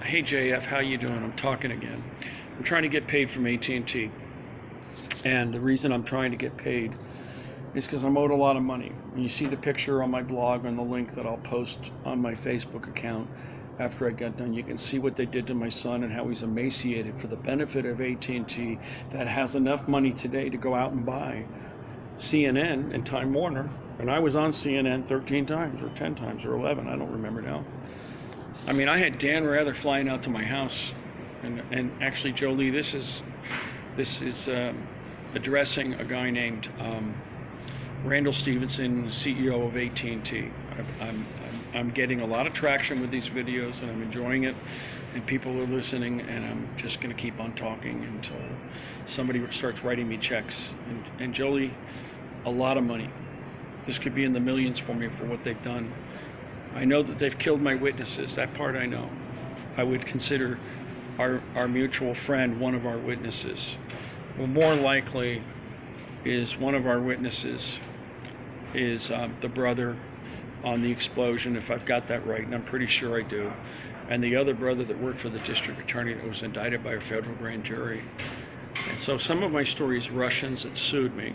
Hey JF, how you doing? I'm talking again. I'm trying to get paid from AT&T. And the reason I'm trying to get paid is because I'm owed a lot of money. And you see the picture on my blog and the link that I'll post on my Facebook account after I get done. You can see what they did to my son and how he's emaciated for the benefit of AT&T that has enough money today to go out and buy CNN and Time Warner. And I was on CNN 13 times or 10 times or 11. I don't remember now. I mean, I had Dan Rather flying out to my house. And actually, Jolie, this is addressing a guy named Randall Stephenson, CEO of AT&T. I'm getting a lot of traction with these videos, and I'm enjoying it, and people are listening, and I'm just going to keep on talking until somebody starts writing me checks. And Jolie, a lot of money. This could be in the millions for me for what they've done. I know that they've killed my witnesses. That part I know. I would consider our mutual friend one of our witnesses. Well, more likely is one of our witnesses is the brother on the explosion, if I've got that right, and I'm pretty sure I do. And the other brother that worked for the district attorney that was indicted by a federal grand jury. And so some of my story is Russians that sued me.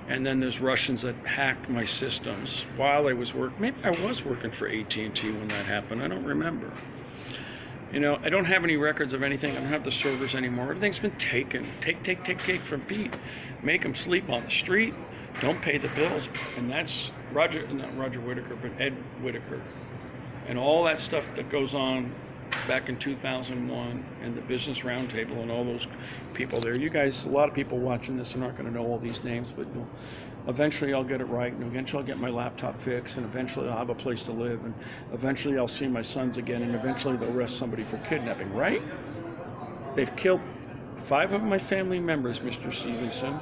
And then there's Russians that hacked my systems while I was working. Maybe I was working for AT&T when that happened. I don't remember. You know, I don't have any records of anything. I don't have the servers anymore. Everything's been taken. Take from Pete. Make them sleep on the street. Don't pay the bills. And that's not Roger Whittaker, but Ed Whittaker, and all that stuff that goes on back in 2001, and the Business Roundtable and all those people there. You guys, a lot of people watching this are not going to know all these names, but eventually I'll get it right, and eventually I'll get my laptop fixed, and eventually I'll have a place to live, and eventually I'll see my sons again, and eventually they'll arrest somebody for kidnapping, right? They've killed 5 of my family members, Mr. Stephenson.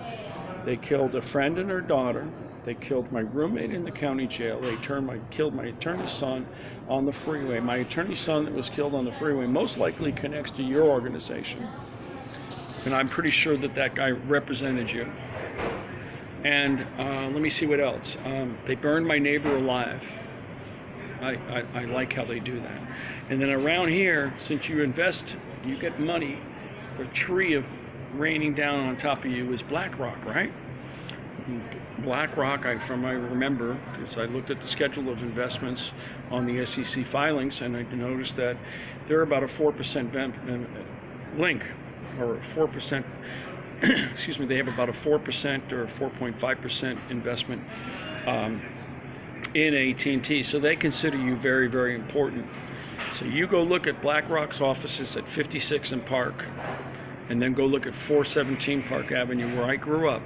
They killed a friend and her daughter. They killed my roommate in the county jail. They killed my attorney's son on the freeway. My attorney's son that was killed on the freeway most likely connects to your organization. And I'm pretty sure that that guy represented you. And let me see what else. They burned my neighbor alive. I like how they do that. And then around here, since you invest, you get money, the tree of raining down on top of you is BlackRock, right? BlackRock, I remember, because I looked at the schedule of investments on the SEC filings, and I noticed that they're about a 4% link, or 4%, excuse me, they have about a 4% or 4.5% investment in AT&T, so they consider you very, very important. So you go look at BlackRock's offices at 56 and Park, and then go look at 417 Park Avenue, where I grew up,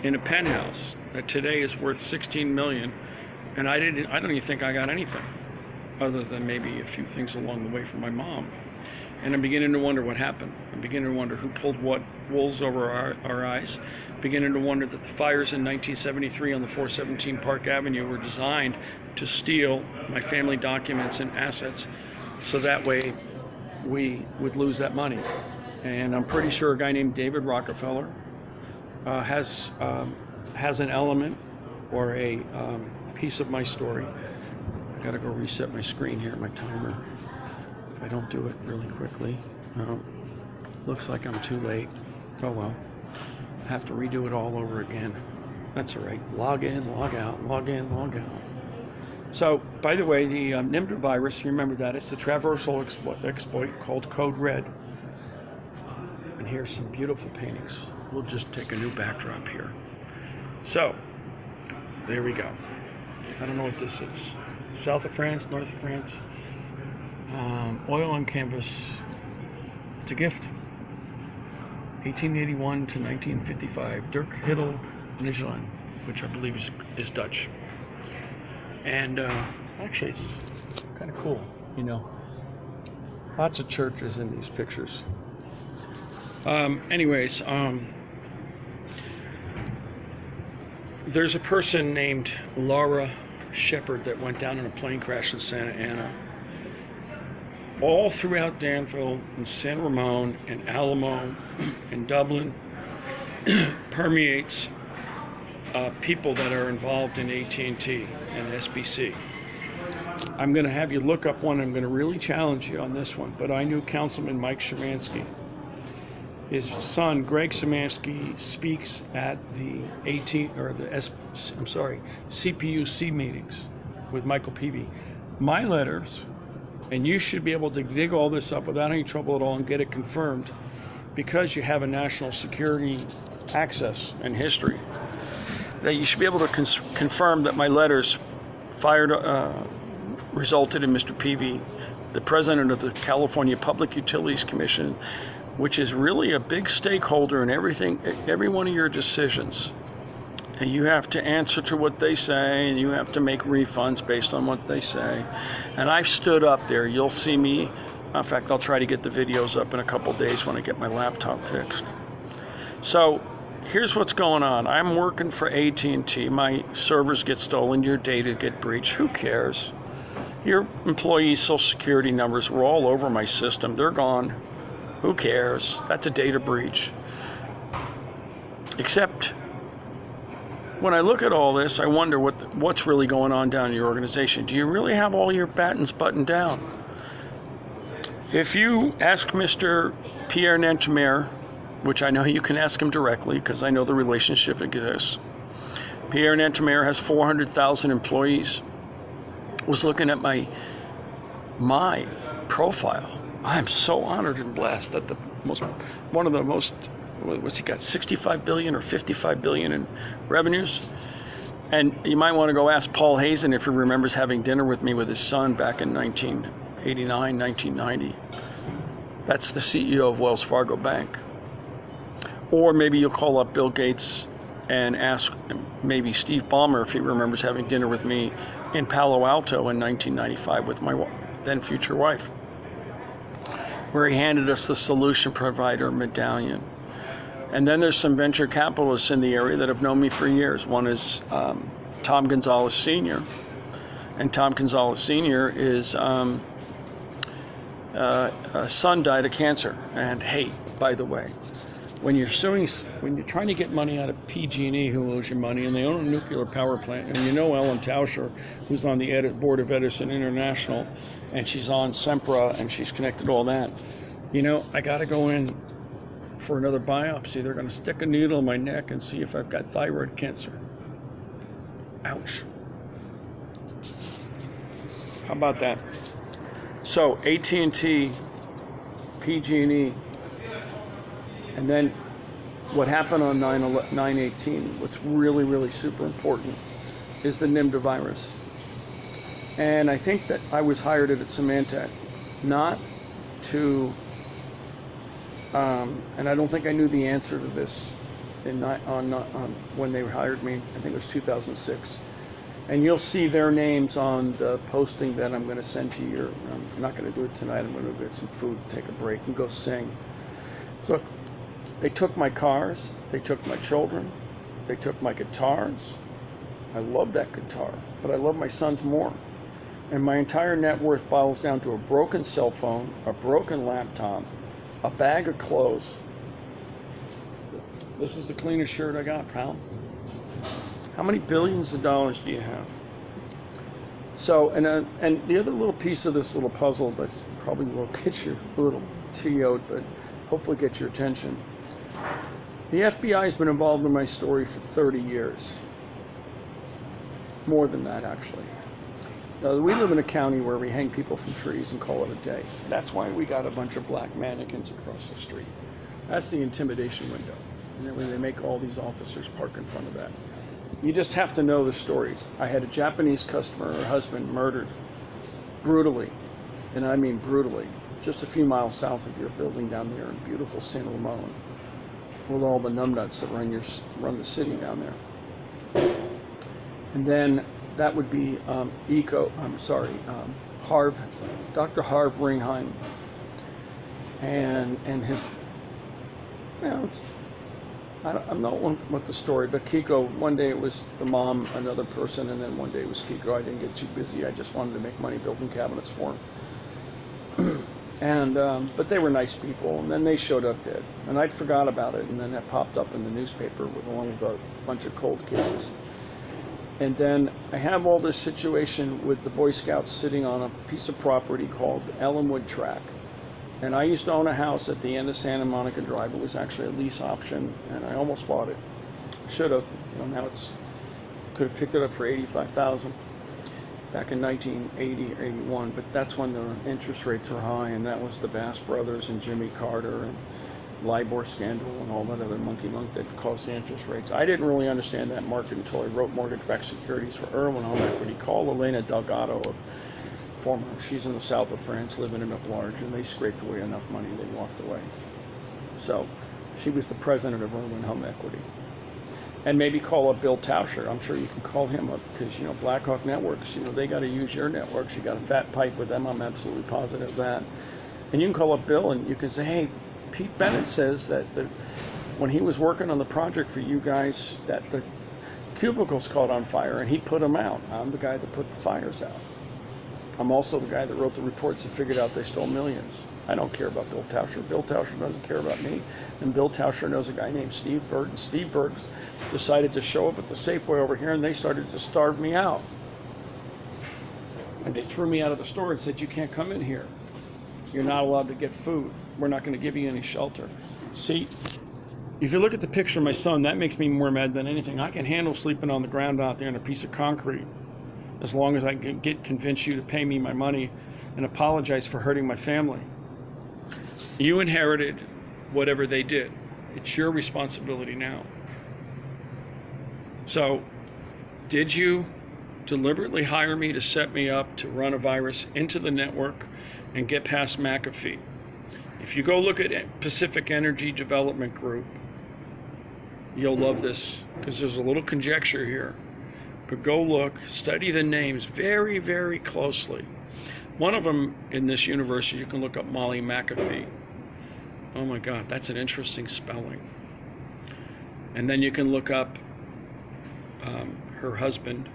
in a penthouse that today is worth $16 million, and I don't even think I got anything other than maybe a few things along the way from my mom. And I'm beginning to wonder what happened. I'm beginning to wonder who pulled what wolves over our eyes. Beginning to wonder that the fires in 1973 on the 417 Park Avenue were designed to steal my family documents and assets, so that way we would lose that money. And I'm pretty sure a guy named David Rockefeller has an element or a piece of my story. I gotta go reset my screen here, my timer. If I don't do it really quickly, looks like I'm too late. Oh well, I have to redo it all over again. That's all right. Log in, log out, log in, log out. So, by the way, the Nimda virus, remember that, it's the traversal exploit called Code Red. And here's some beautiful paintings. We'll just take a new backdrop here. So, there we go. I don't know what this is. South of France, north of France. Oil on canvas. It's a gift. 1881 to 1955. Dirk Hittel Nijland, which I believe is Dutch. And actually, it's kind of cool, you know. Lots of churches in these pictures. Anyways, there's a person named Laura Shepard that went down in a plane crash in Santa Ana. All throughout Danville and San Ramon and Alamo and Dublin permeates people that are involved in AT&T and SBC. I'm going to have you look up one. I'm going to really challenge you on this one. But I knew Councilman Mike Szymanski. His son, Greg Szymanski, speaks at the CPUC meetings with Michael Peavy. My letters, and you should be able to dig all this up without any trouble at all and get it confirmed, because you have a national security access and history, that you should be able to confirm that my letters resulted in Mr. Peavy, the president of the California Public Utilities Commission, which is really a big stakeholder in every one of your decisions. And you have to answer to what they say, and you have to make refunds based on what they say. And I've stood up there. You'll see me. In fact, I'll try to get the videos up in a couple days when I get my laptop fixed. So here's what's going on. I'm working for AT&T. My servers get stolen. Your data get breached. Who cares? Your employees' social security numbers were all over my system. They're gone. Who cares? That's a data breach. Except when I look at all this, I wonder what's really going on down in your organization. Do you really have all your buttons buttoned down? If you ask Mr. Pierre Nanterme, which I know you can ask him directly because I know the relationship exists. Pierre Nanterme has 400,000 employees. Was looking at my profile. I'm so honored and blessed that one of the most, what's he got, 65 billion or 55 billion in revenues? And you might want to go ask Paul Hazen if he remembers having dinner with me with his son back in 1989, 1990. That's the CEO of Wells Fargo Bank. Or maybe you'll call up Bill Gates and ask maybe Steve Ballmer if he remembers having dinner with me in Palo Alto in 1995 with my then future wife, where he handed us the solution provider medallion. And then there's some venture capitalists in the area that have known me for years. One is Tom Gonzalez Sr. And Tom Gonzalez Sr. is a son died of cancer. And hey, by the way, when you're trying to get money out of PG&E, who owes you money, and they own a nuclear power plant, and you know Ellen Tauscher, who's on the board of Edison International, and she's on Sempra, and she's connected to all that. You know, I got to go in for another biopsy. They're going to stick a needle in my neck and see if I've got thyroid cancer. Ouch. How about that? So AT&T, PG&E, and then what happened on 9/18, what's really, really super important is the NIMDA virus. And I think that I was hired at Symantec not to, and I don't think I knew the answer to this when they hired me. I think it was 2006. And you'll see their names on the posting that I'm going to send to you. I'm not going to do it tonight. I'm going to get some food, take a break, and go sing. So they took my cars, they took my children, they took my guitars. I love that guitar, but I love my sons more. And my entire net worth boils down to a broken cell phone, a broken laptop, a bag of clothes. This is the cleanest shirt I got, pal. How many billions of dollars do you have? So, and the other little piece of this little puzzle that probably will get you a little TO'd, but hopefully get your attention. The FBI has been involved in my story for 30 years. More than that, actually. Now, we live in a county where we hang people from trees and call it a day. That's why we got a bunch of black mannequins across the street. That's the intimidation window. And then when they make all these officers park in front of that. You just have to know the stories. I had a Japanese customer, her husband, murdered brutally, and I mean brutally, just a few miles south of your building down there in beautiful San Ramon, with all the numbnuts that run the city down there. And then that would be Dr. Harv Ringheim, and his, you know, I'm not one with the story, but Kiko, one day it was the mom, another person, and then one day it was Kiko. I didn't get too busy. I just wanted to make money building cabinets for him. And but they were nice people, and then they showed up dead. And I'd forgot about it, and then that popped up in the newspaper along with a bunch of cold cases. And then I have all this situation with the Boy Scouts sitting on a piece of property called Ellenwood Track. And I used to own a house at the end of Santa Monica Drive. It was actually a lease option, and I almost bought it. Should have. You know, now could have picked it up for $85,000 back in 1980 or 81. But that's when the interest rates were high, and that was the Bass Brothers and Jimmy Carter and LIBOR scandal and all that other monkey lunk that caused the interest rates. I didn't really understand that market until I wrote mortgage-backed securities for Irwin Home Equity. Call Elena Delgado of she's in the south of France, living in a large, and they scraped away enough money, they walked away. So she was the president of Irwin Home Equity. And maybe call up Bill Tauscher. I'm sure you can call him up because, you know, Blackhawk Networks, you know, they got to use your networks. You got a fat pipe with them. I'm absolutely positive of that. And you can call up Bill and you can say, hey, Pete Bennett says that when he was working on the project for you guys, that the cubicles caught on fire and he put them out. I'm the guy that put the fires out. I'm also the guy that wrote the reports that figured out they stole millions. I don't care about Bill Tauscher. Bill Tauscher doesn't care about me. And Bill Tauscher knows a guy named Steve Bird. And Steve Bird decided to show up at the Safeway over here, and they started to starve me out. And they threw me out of the store and said, you can't come in here. You're not allowed to get food. We're not going to give you any shelter. See, if you look at the picture of my son, that makes me more mad than anything. I can handle sleeping on the ground out there in a piece of concrete, as long as I can convince you to pay me my money and apologize for hurting my family. You inherited whatever they did. It's your responsibility now. So Did you deliberately hire me to set me up to run a virus into the network and get past McAfee? If you go look at Pacific Energy Development Group, you'll love this because there's a little conjecture here. But go look, study the names very, very closely. One of them in this university, you can look up Molly McAfee. Oh my God, that's an interesting spelling. And then you can look up her husband,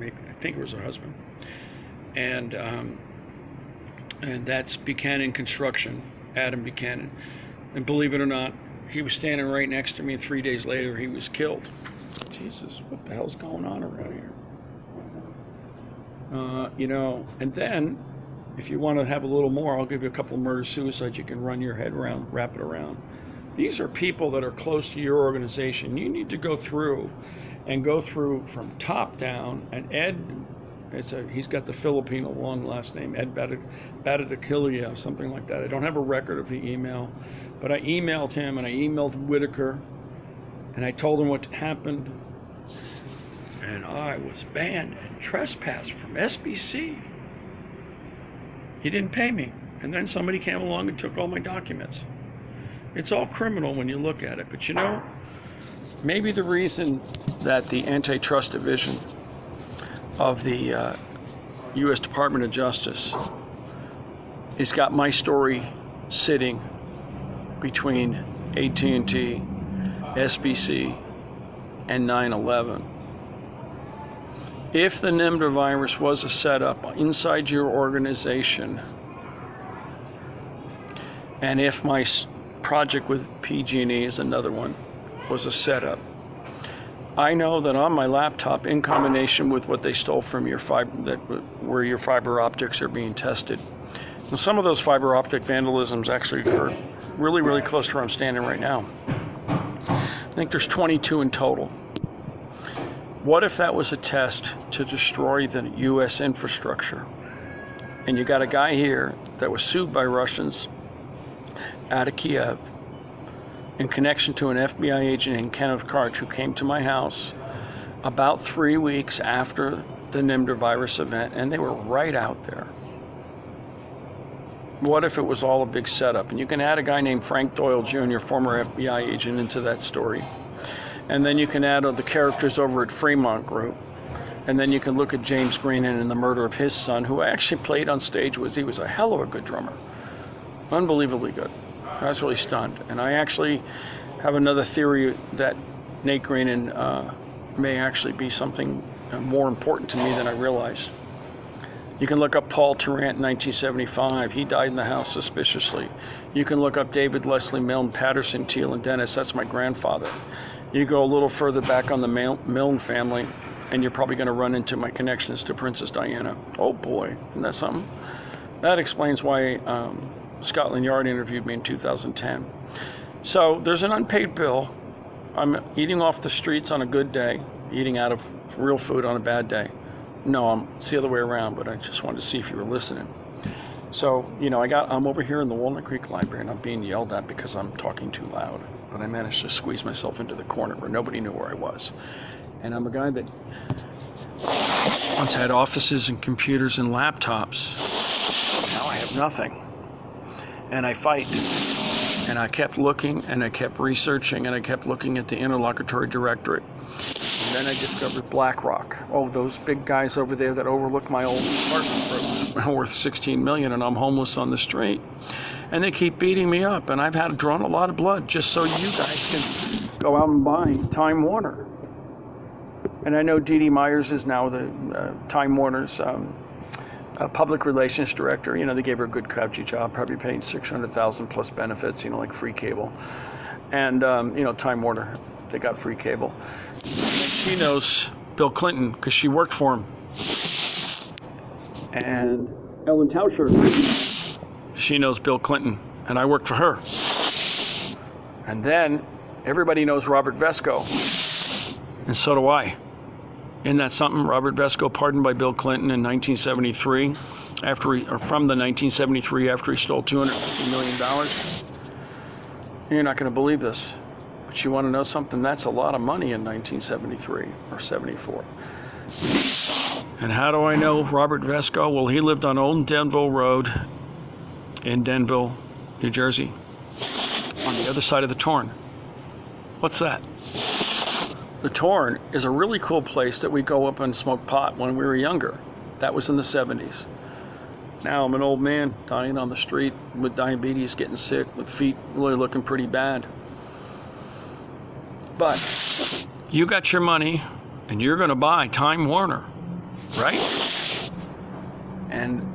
I think it was her husband, and that's Buchanan Construction, Adam Buchanan. And believe it or not, he was standing right next to me, and 3 days later he was killed. Jesus, what the hell's going on around here? And then if you want to have a little more, I'll give you a couple of murder-suicides you can run your head around, wrap it around. These are people that are close to your organization. You need to go through from top down. And Ed, he's got the Filipino long last name, Ed Badadakilia, something like that. I don't have a record of the email, but I emailed him and I emailed Whitaker and I told him what happened. And I was banned and trespassed from SBC. He didn't pay me. And then somebody came along and took all my documents. It's all criminal when you look at it. But maybe the reason that the Antitrust Division of the U.S. Department of Justice has got my story sitting between AT&T, SBC, and 9/11. If the NIMDA virus was a setup inside your organization, and if my project with PG&E is another one, was a setup, I know that on my laptop, in combination with what they stole from your where your fiber optics are being tested, and some of those fiber optic vandalisms actually occurred really, really close to where I'm standing right now. I think there's 22 in total. What if that was a test to destroy the U.S. infrastructure? And you got a guy here that was sued by Russians out of Kiev in connection to an FBI agent named Kenneth Karch, who came to my house about 3 weeks after the NIMDA virus event, and they were right out there. What if it was all a big setup? And you can add a guy named Frank Doyle Jr., former FBI agent, into that story. And then you can add the characters over at Fremont Group. And then you can look at James Greenan and the murder of his son, who I actually played on stage with. He was a hell of a good drummer. Unbelievably good. I was really stunned. And I actually have another theory that Nate Greenan may actually be something more important to me than I realized. You can look up Paul Tarrant in 1975. He died in the house suspiciously. You can look up David Leslie Milne, Patterson, Teal, and Dennis. That's my grandfather. You go a little further back on the Milne family, and you're probably going to run into my connections to Princess Diana. Oh boy, isn't that something? That explains why Scotland Yard interviewed me in 2010. So there's an unpaid bill. I'm eating off the streets on a good day, eating out of real food on a bad day. No, it's the other way around, but I just wanted to see if you were listening. So, I'm over here in the Walnut Creek Library, and I'm being yelled at because I'm talking too loud. But I managed to squeeze myself into the corner where nobody knew where I was. And I'm a guy that once had offices and computers and laptops. Now I have nothing. And I fight. And I kept looking, and I kept researching, and I kept looking at the interlocutory directorate. And then I discovered BlackRock. Oh, those big guys over there that overlook my old apartment worth $16 million, and I'm homeless on the street. And they keep beating me up, and I've had drawn a lot of blood just so you guys can go out and buy Time Warner. And I know Dee Dee Myers is now the Time Warner's public relations director. They gave her a good couchy job, probably paying $600,000 plus benefits, like free cable. And Time Warner, they got free cable. And she knows Bill Clinton because she worked for him. And Ellen Tauscher, she knows Bill Clinton, and I worked for her. And then everybody knows Robert Vesco, and so do I. Isn't that something? Robert Vesco pardoned by Bill Clinton in 1973, from the 1973 after he stole $250 million. You're not going to believe this. But you want to know something? That's a lot of money in 1973 or 74. And how do I know Robert Vesco? Well, he lived on Old Denville Road in Denville, New Jersey, on the other side of the Torn. What's that? The Torn is a really cool place that we go up and smoke pot when we were younger. That was in the 70s. Now I'm an old man dying on the street with diabetes, getting sick, with feet really looking pretty bad. But you got your money and you're going to buy Time Warner, right? And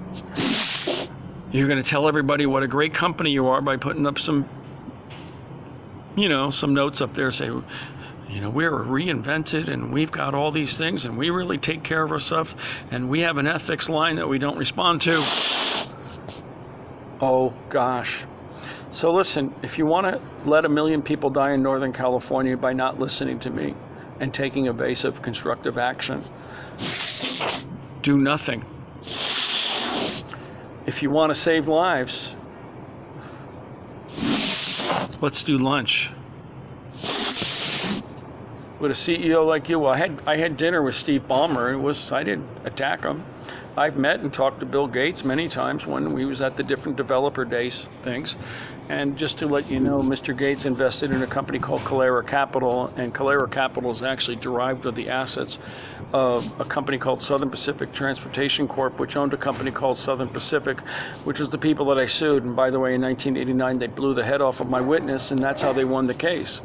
you're going to tell everybody what a great company you are by putting up some notes up there, say, we're reinvented and we've got all these things and we really take care of ourselves and we have an ethics line that we don't respond to. Oh gosh. So listen, if you want to let 1 million people die in Northern California by not listening to me and taking evasive, constructive action, do nothing. If you want to save lives, let's do lunch. With a CEO like you, well, I had dinner with Steve Ballmer. I didn't attack him. I've met and talked to Bill Gates many times when we was at the different developer days things. And just to let you know, Mr. Gates invested in a company called Calera Capital, and Calera Capital is actually derived of the assets of a company called Southern Pacific Transportation Corp., which owned a company called Southern Pacific, which was the people that I sued. And by the way, in 1989, they blew the head off of my witness, and that's how they won the case.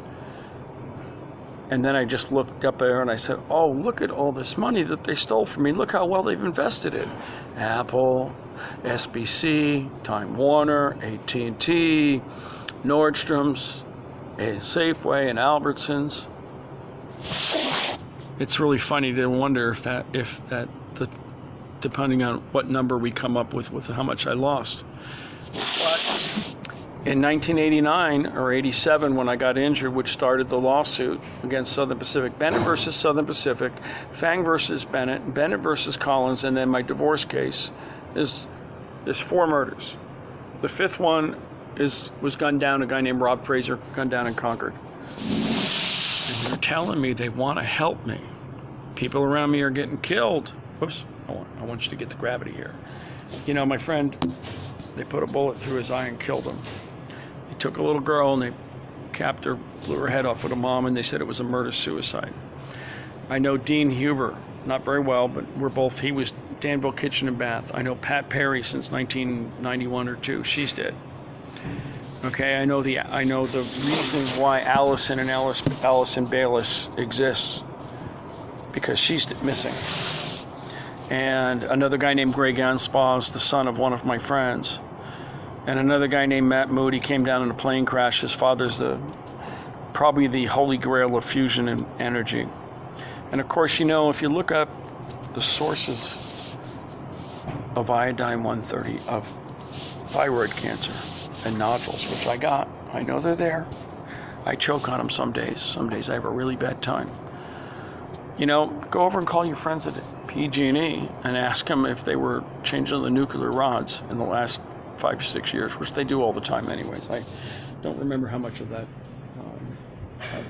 And then I just looked up there and I said, oh, look at all this money that they stole from me. Look how well they've invested it. Apple, SBC, Time Warner, AT&T, Nordstrom's, Safeway, and Albertsons. It's really funny to wonder if that depending on what number we come up with how much I lost. In 1989 or 87, when I got injured, which started the lawsuit against Southern Pacific, Bennett versus Southern Pacific, Fang versus Bennett, Bennett versus Collins, and then my divorce case is 4 murders. The 5th one was gunned down, a guy named Rob Fraser, gunned down in Concord. And they're telling me they want to help me. People around me are getting killed. Whoops, I want you to get to gravity here. My friend, they put a bullet through his eye and killed him. They took a little girl and they capped her, blew her head off with a bomb, and they said it was a murder-suicide. I know Dean Huber, not very well, but he was Danville Kitchen and Bath. I know Pat Perry since 1991 or 2. She's dead. Okay, I know the reason why Allison Bayless exists, because she's missing. And another guy named Greg Anspaugh is the son of one of my friends. And another guy named Matt Moody came down in a plane crash. His father's probably the holy grail of fusion and energy. And of course, if you look up the sources of iodine-130 of thyroid cancer and nodules, which I got, I know they're there. I choke on them some days. Some days I have a really bad time. Go over and call your friends at PG&E and ask them if they were changing the nuclear rods in the last 5 or 6 years, which they do all the time anyways. I don't remember how much of that.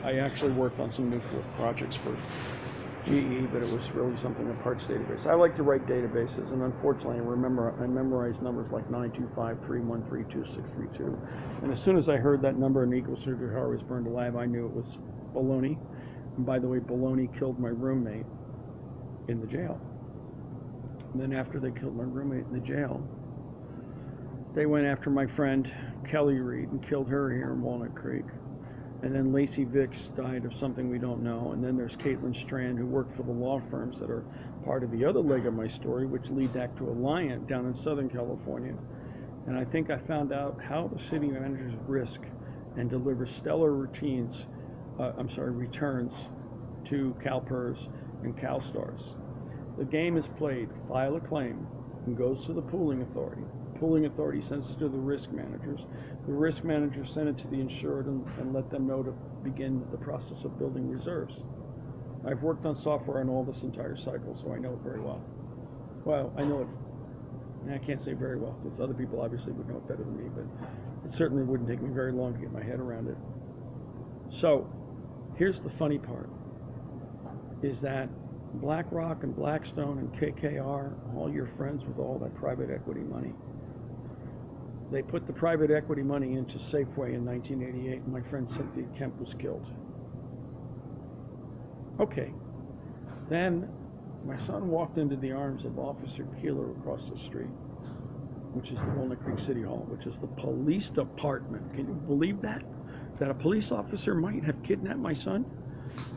I actually worked on some nuclear projects for GE, but it was really something, a parts database. I like to write databases, and unfortunately I memorized numbers like 925-313-2632. And as soon as I heard that number in Eagle Surgery Horror was burned alive, I knew it was baloney. And by the way, baloney killed my roommate in the jail. And then after they killed my roommate in the jail, they went after my friend Kelly Reed and killed her here in Walnut Creek. And then Lacey Vicks died of something we don't know. And then there's Caitlin Strand, who worked for the law firms that are part of the other leg of my story, which lead back to Alliant down in Southern California. And I think I found out how the city managers risk and deliver stellar returns to CalPERS and CalSTARS. The game is played. File a claim and goes to the pooling authority. Pooling authority sends it to the risk managers. The risk managers send it to the insured and let them know to begin the process of building reserves. I've worked on software on all this entire cycle, so I know it very well. Well, I know it, I can't say very well, because other people obviously would know it better than me, but it certainly wouldn't take me very long to get my head around it. So here's the funny part, is that BlackRock and Blackstone and KKR, all your friends with all that private equity money, they put the private equity money into Safeway in 1988, and my friend Cynthia Kemp was killed. Okay, then my son walked into the arms of Officer Keeler across the street, which is the Walnut Creek City Hall, which is the police department. Can you believe that? That a police officer might have kidnapped my son?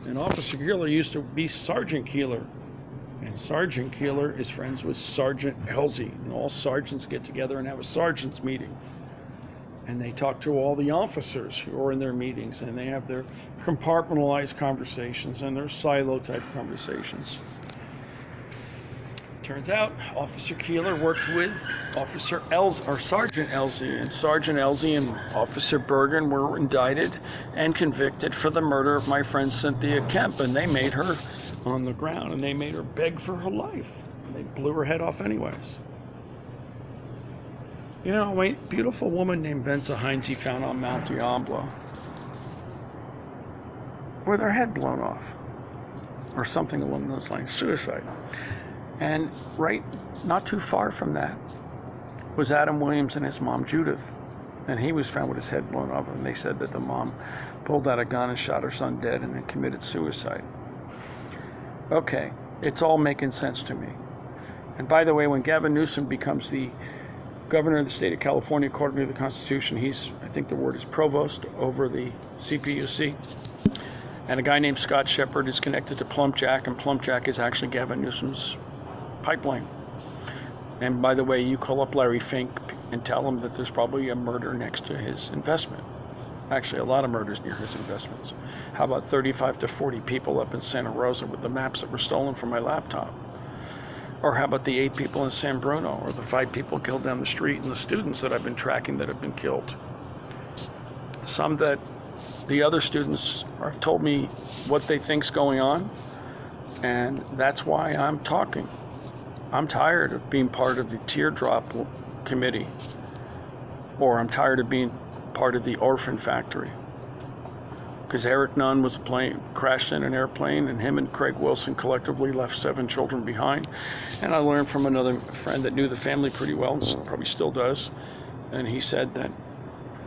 And Officer Keeler used to be Sergeant Keeler. And Sergeant Keeler is friends with Sergeant Elsie. And all sergeants get together and have a sergeant's meeting. And they talk to all the officers who are in their meetings. And they have their compartmentalized conversations and their silo-type conversations. Turns out Officer Keeler worked with Sergeant Elsie, and Sergeant Elsie and Officer Bergen were indicted and convicted for the murder of my friend Cynthia Kemp, and they made her on the ground, and they made her beg for her life. They blew her head off anyways. You know, a beautiful woman named Venza Heinze found on Mount Diablo with her head blown off, or something along those lines, suicide. And right, not too far from that, was Adam Williams and his mom, Judith. And he was found with his head blown off, and they said that the mom pulled out a gun and shot her son dead and then committed suicide. Okay, it's all making sense to me. And by the way, when Gavin Newsom becomes the governor of the state of California, according to the Constitution, he's, I think the word is provost over the CPUC. And a guy named Scott Shepard is connected to Plum Jack, and Plum Jack is actually Gavin Newsom's pipeline. And by the way, you call up Larry Fink and tell him that there's probably a murder next to his investment. Actually, a lot of murders near his investments. How about 35 to 40 people up in Santa Rosa with the maps that were stolen from my laptop? Or how about the 8 people in San Bruno, or the 5 people killed down the street, and the students that I've been tracking that have been killed? Some that the other students have told me what they think's going on, and that's why I'm talking. I'm tired of being part of the teardrop committee, or I'm tired of being part of the orphan factory. Because Eric Nunn was crashed in an airplane, and him and Craig Wilson collectively left 7 children behind. And I learned from another friend that knew the family pretty well, and probably still does, and he said that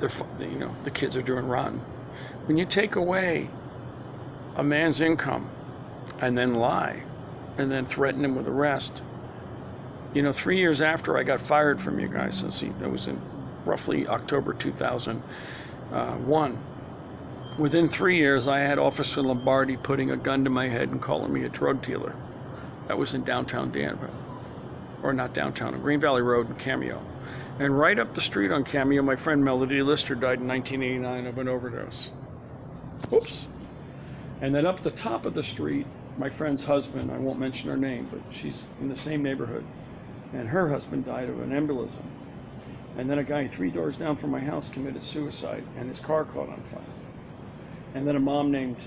the kids are doing rotten. When you take away a man's income and then lie and then threaten him with arrest, 3 years after I got fired from you guys, since it was in roughly October 2001, within 3 years I had Officer Lombardi putting a gun to my head and calling me a drug dealer. That was in downtown Danville, or not downtown, on Green Valley Road in Cameo. And right up the street on Cameo, my friend Melody Lister died in 1989 of an overdose. Oops. And then up the top of the street, my friend's husband, I won't mention her name, but she's in the same neighborhood, and her husband died of an embolism. And then a guy 3 doors down from my house committed suicide, and his car caught on fire. And then a mom named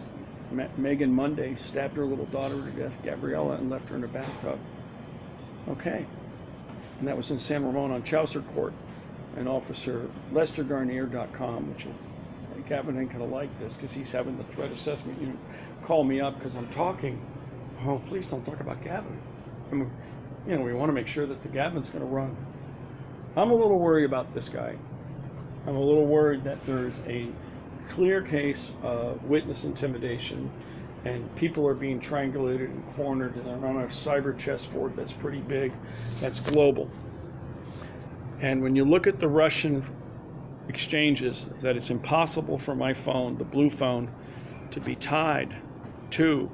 Megan Monday stabbed her little daughter to death, Gabriella, and left her in a bathtub. Okay. And that was in San Ramon on Chaucer Court. And Officer LesterGarnier.com, which is, Gavin ain't gonna like this because he's having the threat assessment. Call me up because I'm talking. Oh, please don't talk about Gavin. And we want to make sure that the Gavin's gonna run. I'm a little worried about this guy. I'm a little worried that there's a clear case of witness intimidation, and people are being triangulated and cornered, and they're on a cyber chessboard that's pretty big, that's global. And when you look at the Russian exchanges, that it's impossible for my phone, the blue phone, to be tied to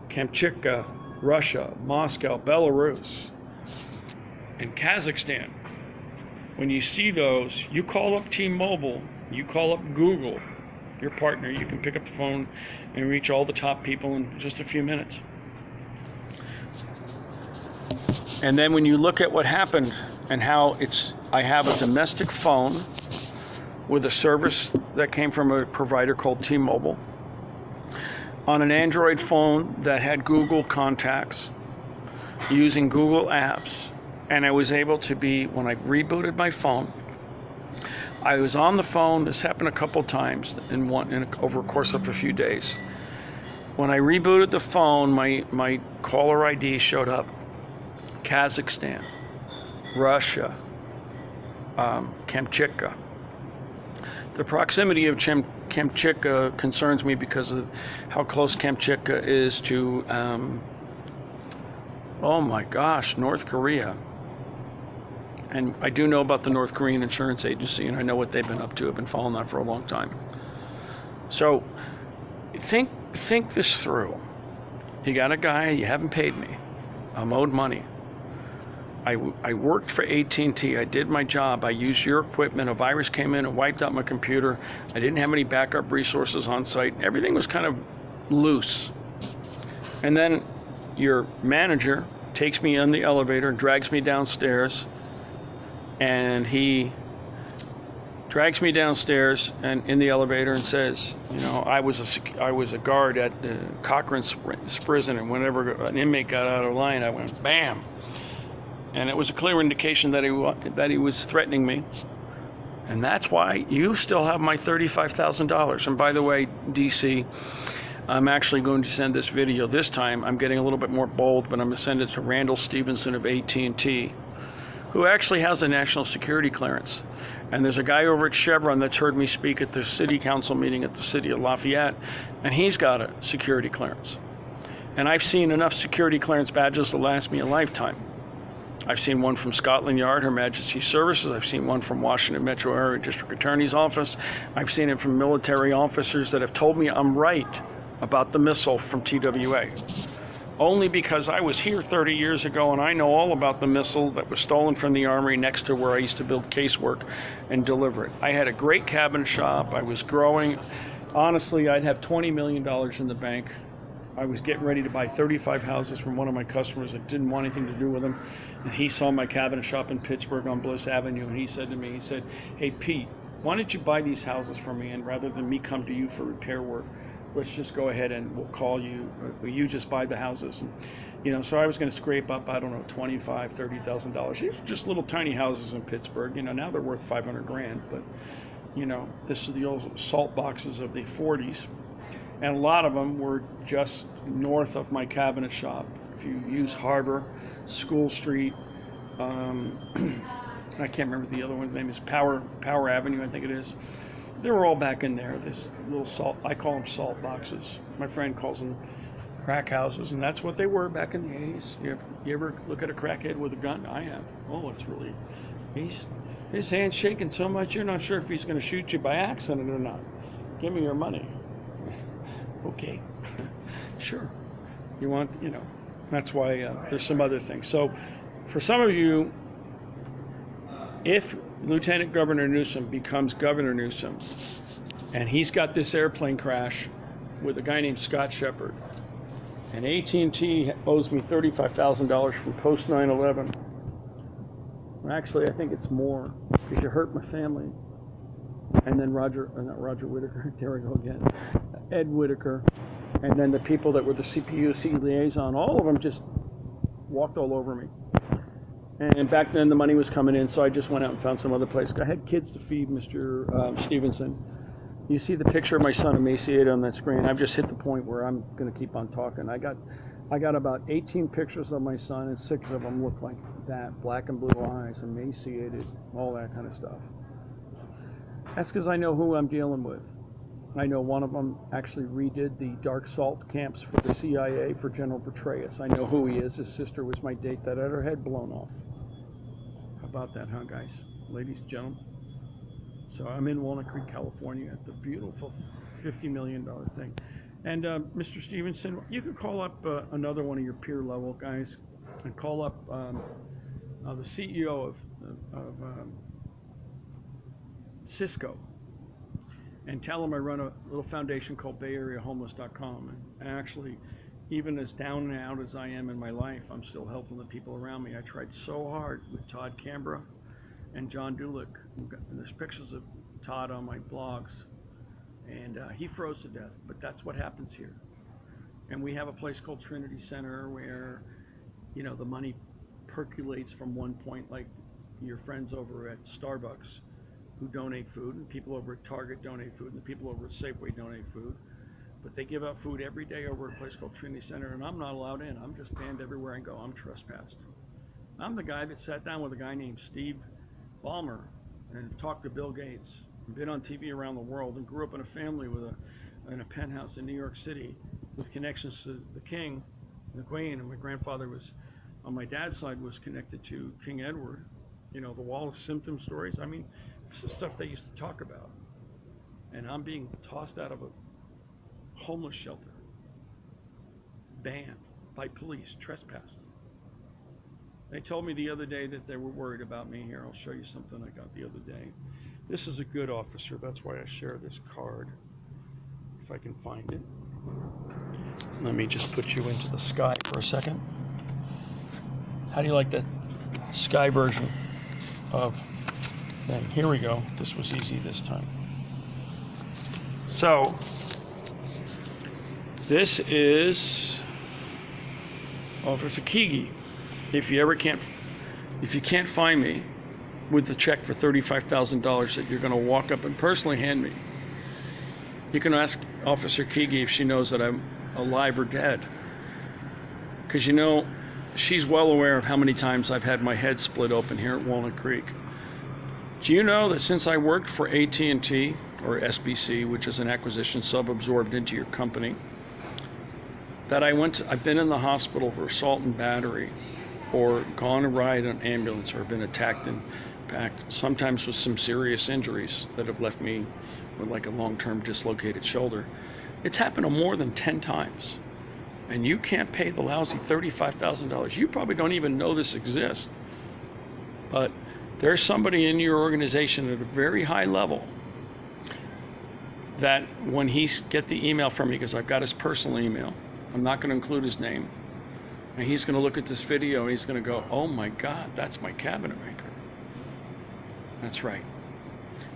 Kamchatka, Russia, Moscow, Belarus, and Kazakhstan. When you see those, you call up T-Mobile, you call up Google, your partner, you can pick up the phone and reach all the top people in just a few minutes. And then when you look at what happened and how I have a domestic phone with a service that came from a provider called T-Mobile, on an Android phone that had Google contacts, using Google apps, and I was able to when I rebooted my phone, I was on the phone. This happened a couple times over a course of a few days. When I rebooted the phone, my caller ID showed up. Kazakhstan, Russia, Kamchatka. The proximity of Kamchatka concerns me because of how close Kamchatka is to, oh my gosh, North Korea. And I do know about the North Korean insurance agency, and I know what they've been up to. I've been following that for a long time. So think this through. You got a guy, you haven't paid me. I'm owed money. I worked for AT&T. I did my job. I used your equipment. A virus came in and wiped out my computer. I didn't have any backup resources on site. Everything was kind of loose. And then your manager takes me in the elevator and drags me downstairs. And he drags me downstairs and in the elevator and says, you know, I was a guard at Cochrane's prison, and whenever an inmate got out of line, I went bam. And it was a clear indication that he was threatening me. And that's why you still have my $35,000. And by the way, DC, I'm actually going to send this video. This time I'm getting a little bit more bold, but I'm going to send it to Randall Stephenson of AT&T, who actually has a national security clearance. And there's a guy over at Chevron that's heard me speak at the city council meeting at the city of Lafayette, and he's got a security clearance. And I've seen enough security clearance badges to last me a lifetime. I've seen one from Scotland Yard, Her Majesty's Services. I've seen one from Washington Metro Area District Attorney's Office. I've seen it from military officers that have told me I'm right about the missile from TWA. Only because I was here 30 years ago and I know all about the missile that was stolen from the Armory next to where I used to build casework and deliver it. I had a great cabinet shop. I was growing. Honestly, I'd have $20 million in the bank. I was getting ready to buy 35 houses from one of my customers that didn't want anything to do with them. And he saw my cabinet shop in Pittsburgh on Bliss Avenue, and he said to me, he said, hey, Pete, why don't you buy these houses from me, and rather than me come to you for repair work, let's just go ahead and we'll call you, or you just buy the houses. And, you know, so I was going to scrape up, I don't know, $25,000, $30,000. These are just little tiny houses in Pittsburgh. You know, now they're worth 500 grand, but, you know, this is the old salt boxes of the 40s. And a lot of them were just north of my cabinet shop. If you use Harbor, School Street, I can't remember the other one's name is Power Avenue, I think it is. They were all back in there. This little salt, I call them salt boxes. My friend calls them crack houses, and that's what they were back in the 80s. You ever look at a crackhead with a gun? I have. Oh, it's really, his hand's shaking so much you're not sure if he's going to shoot you by accident or not. Give me your money. Okay, sure. You want, you know, that's why there's some other things. So for some of you, if Lieutenant Governor Newsom becomes Governor Newsom and he's got this airplane crash with a guy named Scott Shepard, and AT&T owes me $35,000 from post 9/11, well, actually I think it's more because you hurt my family. And then not Roger Whittaker, there we go again, Ed Whittaker, and then the people that were the CPUC liaison, all of them just walked all over me. And back then the money was coming in, so I just went out and found some other place. I had kids to feed, Mr. Stevenson. You see the picture of my son emaciated on that screen. I've just hit the point where I'm going to keep on talking. I got about 18 pictures of my son, and 6 of them look like that, black and blue eyes, emaciated, all that kind of stuff. That's because I know who I'm dealing with. I know one of them actually redid the dark salt camps for the CIA for General Petraeus. I know who he is. His sister was my date that had her head blown off. How about that, huh, guys? Ladies and gentlemen. So I'm in Walnut Creek, California at the beautiful $50 million thing. And Mr. Stevenson, you can call up another one of your peer level guys and call up the CEO of Cisco, and tell them I run a little foundation called BayAreaHomeless.com. And actually, even as down and out as I am in my life, I'm still helping the people around me. I tried so hard with Todd Canberra and John Dulick. And there's pictures of Todd on my blogs, and he froze to death. But that's what happens here. And we have a place called Trinity Center where, you know, the money percolates from one point, like your friends over at Starbucks. who donate food, and people over at Target donate food, and the people over at Safeway donate food. But they give out food every day over at a place called Trinity Center, and I'm not allowed in. I'm just banned everywhere I go. I'm trespassed. I'm the guy that sat down with a guy named Steve Ballmer and talked to Bill Gates, and been on TV around the world, and grew up in a family in a penthouse in New York City with connections to the king and the queen. And my grandfather was, on my dad's side, was connected to King Edward. You know, the Wallace symptom stories. I mean, this is stuff they used to talk about. And I'm being tossed out of a homeless shelter, banned by police, trespassed. They told me the other day that they were worried about me. Here, I'll show you something I got the other day. This is a good officer. That's why I share this card, if I can find it. Let me just put you into the sky for a second. How do you like the sky version of thing? Here we go. This was easy this time. So, this is Officer Keegi. If you can't find me with the check for $35,000 that you're going to walk up and personally hand me, you can ask Officer Keegi if she knows that I'm alive or dead. Because you know, she's well aware of how many times I've had my head split open here at Walnut Creek. Do you know that since I worked for AT&T, or SBC, which is an acquisition sub-absorbed into your company, that I've been in the hospital for assault and battery, or gone a ride on an ambulance, or been attacked and packed, sometimes with some serious injuries that have left me with like a long-term dislocated shoulder. It's happened more than 10 times. And you can't pay the lousy $35,000. You probably don't even know this exists. But there's somebody in your organization at a very high level that when he get the email from me, because I've got his personal email, I'm not going to include his name, and he's going to look at this video and he's going to go, oh my God, that's my cabinet maker. That's right.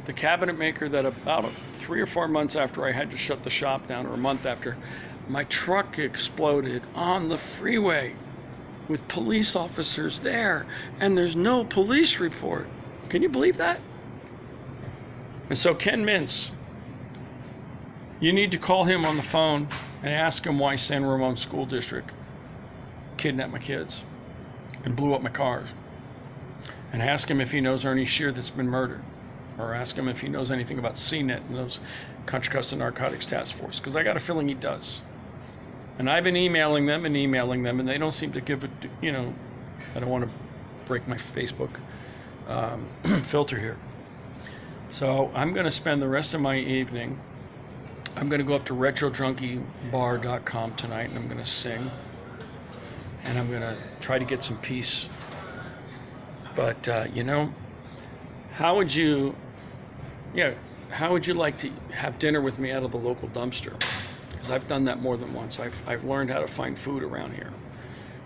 The cabinet maker that about 3 or 4 months after I had to shut the shop down, or a month after, my truck exploded on the freeway with police officers there, and there's no police report. Can you believe that? And so Ken Mintz, you need to call him on the phone and ask him why San Ramon School District kidnapped my kids and blew up my cars. And ask him if he knows Ernie Shear that's been murdered. Or ask him if he knows anything about CNET and those Contra Costa Narcotics Task Force. Because I got a feeling he does. And I've been emailing them, and they don't seem to give it, you know, I don't want to break my Facebook filter here. So I'm going to spend the rest of my evening, I'm going to go up to retrodrunkiebar.com tonight, and I'm going to sing. And I'm going to try to get some peace. But, you know, how would you like to have dinner with me out of the local dumpster? Because I've done that more than once. I've learned how to find food around here.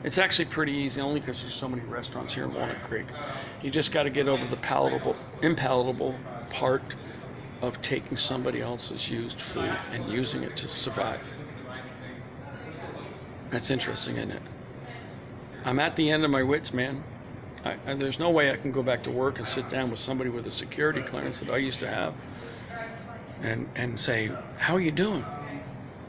It's actually pretty easy, only because there's so many restaurants here in Walnut Creek. You just got to get over the impalatable part of taking somebody else's used food and using it to survive. That's interesting, isn't it? I'm at the end of my wits, man. There's no way I can go back to work and sit down with somebody with a security clearance that I used to have and say, how are you doing?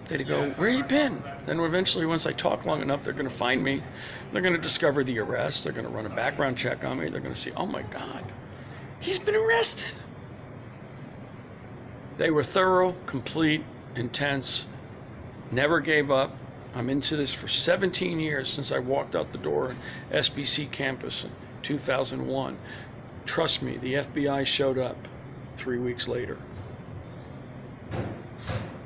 They'd go, where you been? Then eventually, once I talk long enough, they're going to find me. They're going to discover the arrest. They're going to run a background check on me. They're going to see, oh my God, he's been arrested. They were thorough, complete, intense, never gave up. I'm into this for 17 years since I walked out the door at SBC campus in 2001. Trust me, the FBI showed up 3 weeks later.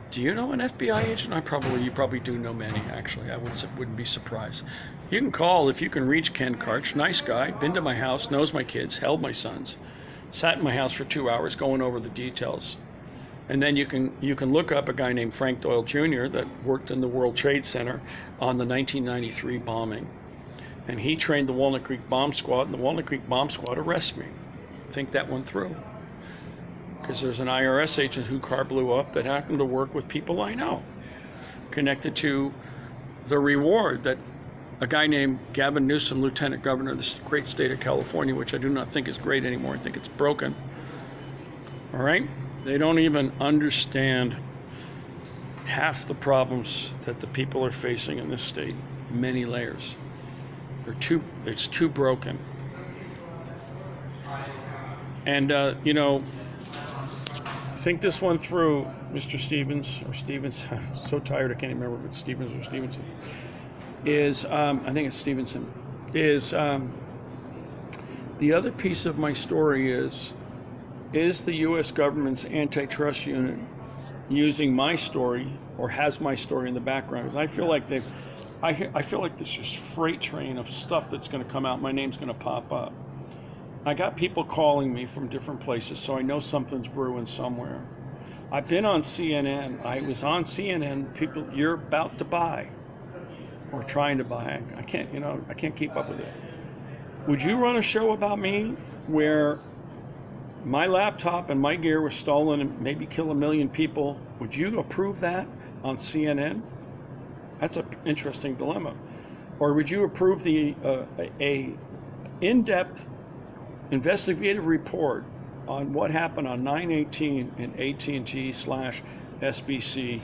Do you know an FBI agent? You probably do know many, actually. I wouldn't be surprised. You can call if you can reach Ken Karch. Nice guy, been to my house, knows my kids, held my sons. Sat in my house for 2 hours going over the details. And then you can look up a guy named Frank Doyle Jr. that worked in the World Trade Center on the 1993 bombing. And he trained the Walnut Creek Bomb Squad, and the Walnut Creek Bomb Squad arrested me. Think that one through. Because there's an IRS agent whose car blew up that happened to work with people I know, connected to the reward that a guy named Gavin Newsom, Lieutenant Governor of the great state of California, which I do not think is great anymore, I think it's broken, All right? They don't even understand half the problems that the people are facing in this state. Many layers. It's too broken. And, think this one through, Mr. Stevens, or Stevens. I'm so tired I can't even remember if it's Stevens or Stevenson. I think it's Stevenson. The other piece of my story is the U.S. government's antitrust unit using my story, or has my story in the background? Because I feel like I feel like this just freight train of stuff that's going to come out. My name's going to pop up. I got people calling me from different places, so I know something's brewing somewhere. I've been on CNN. I was on CNN. People, you're about to buy, or trying to buy. I can't keep up with it. Would you run a show about me where my laptop and my gear was stolen and maybe kill 1 million people? Would you approve that on CNN? That's an interesting dilemma. Or would you approve a in-depth investigative report on what happened on 9/18 in AT&T/SBC/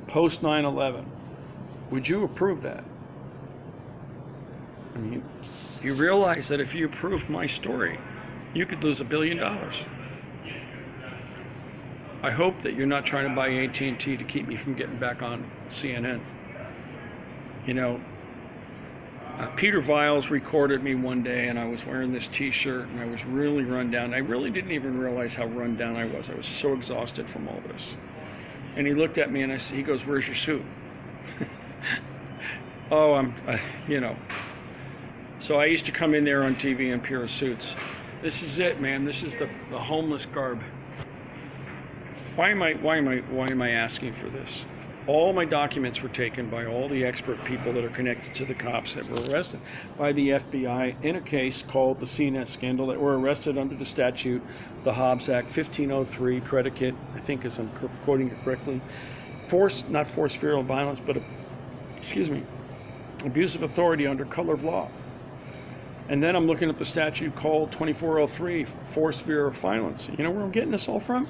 post 9/11? Would you approve that? I mean, you realize that if you approved my story, you could lose $1 billion. I hope that you're not trying to buy AT&T to keep me from getting back on CNN. Peter Viles recorded me one day, and I was wearing this t-shirt, and I was really run down. I really didn't even realize how run down I was. I was so exhausted from all this. And he looked at me, and he goes, "Where's your suit?" Oh, So I used to come in there on TV in pair of suits. This is it, man. This is the homeless garb. Why am I asking for this? All my documents were taken by all the expert people that are connected to the cops that were arrested by the FBI in a case called the CNET scandal, that were arrested under the statute, the Hobbs Act, 1503, predicate, I think as I'm quoting it correctly, not force, fear, or violence, but, abuse of authority under color of law. And then I'm looking at the statute called 2403, force, fear, or violence. You know where I'm getting this all from?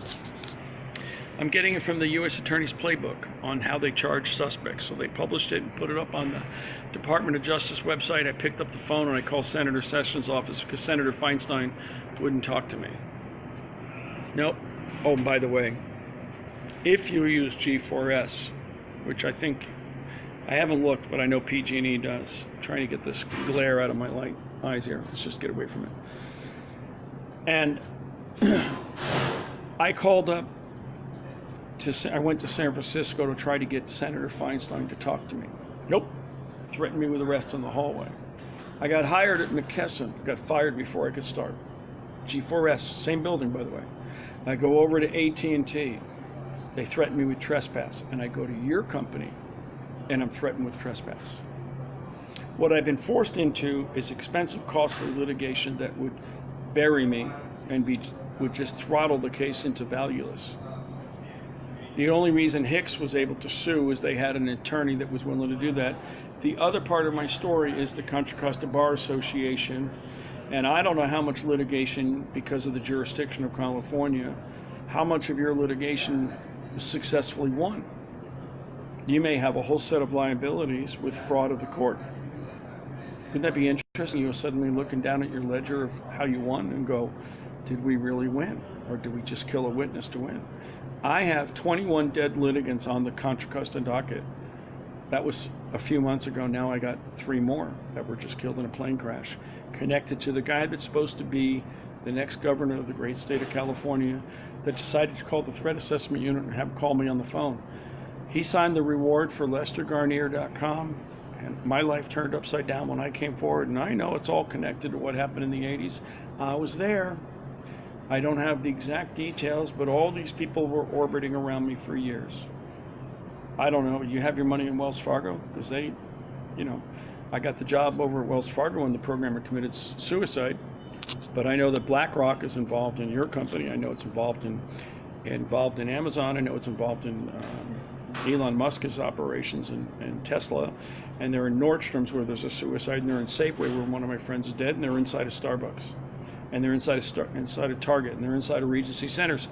I'm getting it from the U.S. Attorney's Playbook on how they charge suspects. So they published it and put it up on the Department of Justice website. I picked up the phone and I called Senator Sessions' office because Senator Feinstein wouldn't talk to me. Nope. Oh, by the way, if you use G4S, which I think, I haven't looked, but I know PG&E does. I'm trying to get this glare out of my eyes here. Let's just get away from it. And I called up, I went to San Francisco to try to get Senator Feinstein to talk to me. Nope. Threatened me with arrest in the hallway. I got hired at McKesson. Got fired before I could start. G4S, same building, by the way. I go over to AT&T. They threaten me with trespass. And I go to your company, and I'm threatened with trespass. What I've been forced into is expensive, costly litigation that would bury me and would just throttle the case into valueless. The only reason Hicks was able to sue is they had an attorney that was willing to do that. The other part of my story is the Contra Costa Bar Association, and I don't know how much litigation, because of the jurisdiction of California, how much of your litigation was successfully won. You may have a whole set of liabilities with fraud of the court. Wouldn't that be interesting? You're suddenly looking down at your ledger of how you won and go, did we really win? Or did we just kill a witness to win? I have 21 dead litigants on the Contra Costa docket. That was a few months ago. Now I got 3 more that were just killed in a plane crash, connected to the guy that's supposed to be the next governor of the great state of California, that decided to call the threat assessment unit and have him call me on the phone. He signed the reward for LesterGarnier.com, and my life turned upside down when I came forward, and I know it's all connected to what happened in the 80s. I was there. I don't have the exact details, but all these people were orbiting around me for years. I don't know, you have your money in Wells Fargo? Because they, I got the job over at Wells Fargo when the programmer committed suicide. But I know that BlackRock is involved in your company. I know it's involved in Amazon. I know it's involved in Elon Musk's operations and Tesla. And they're in Nordstrom's where there's a suicide, and they're in Safeway where one of my friends is dead, and they're inside a Starbucks. and they're inside of Target, and they're inside of Regency Centers.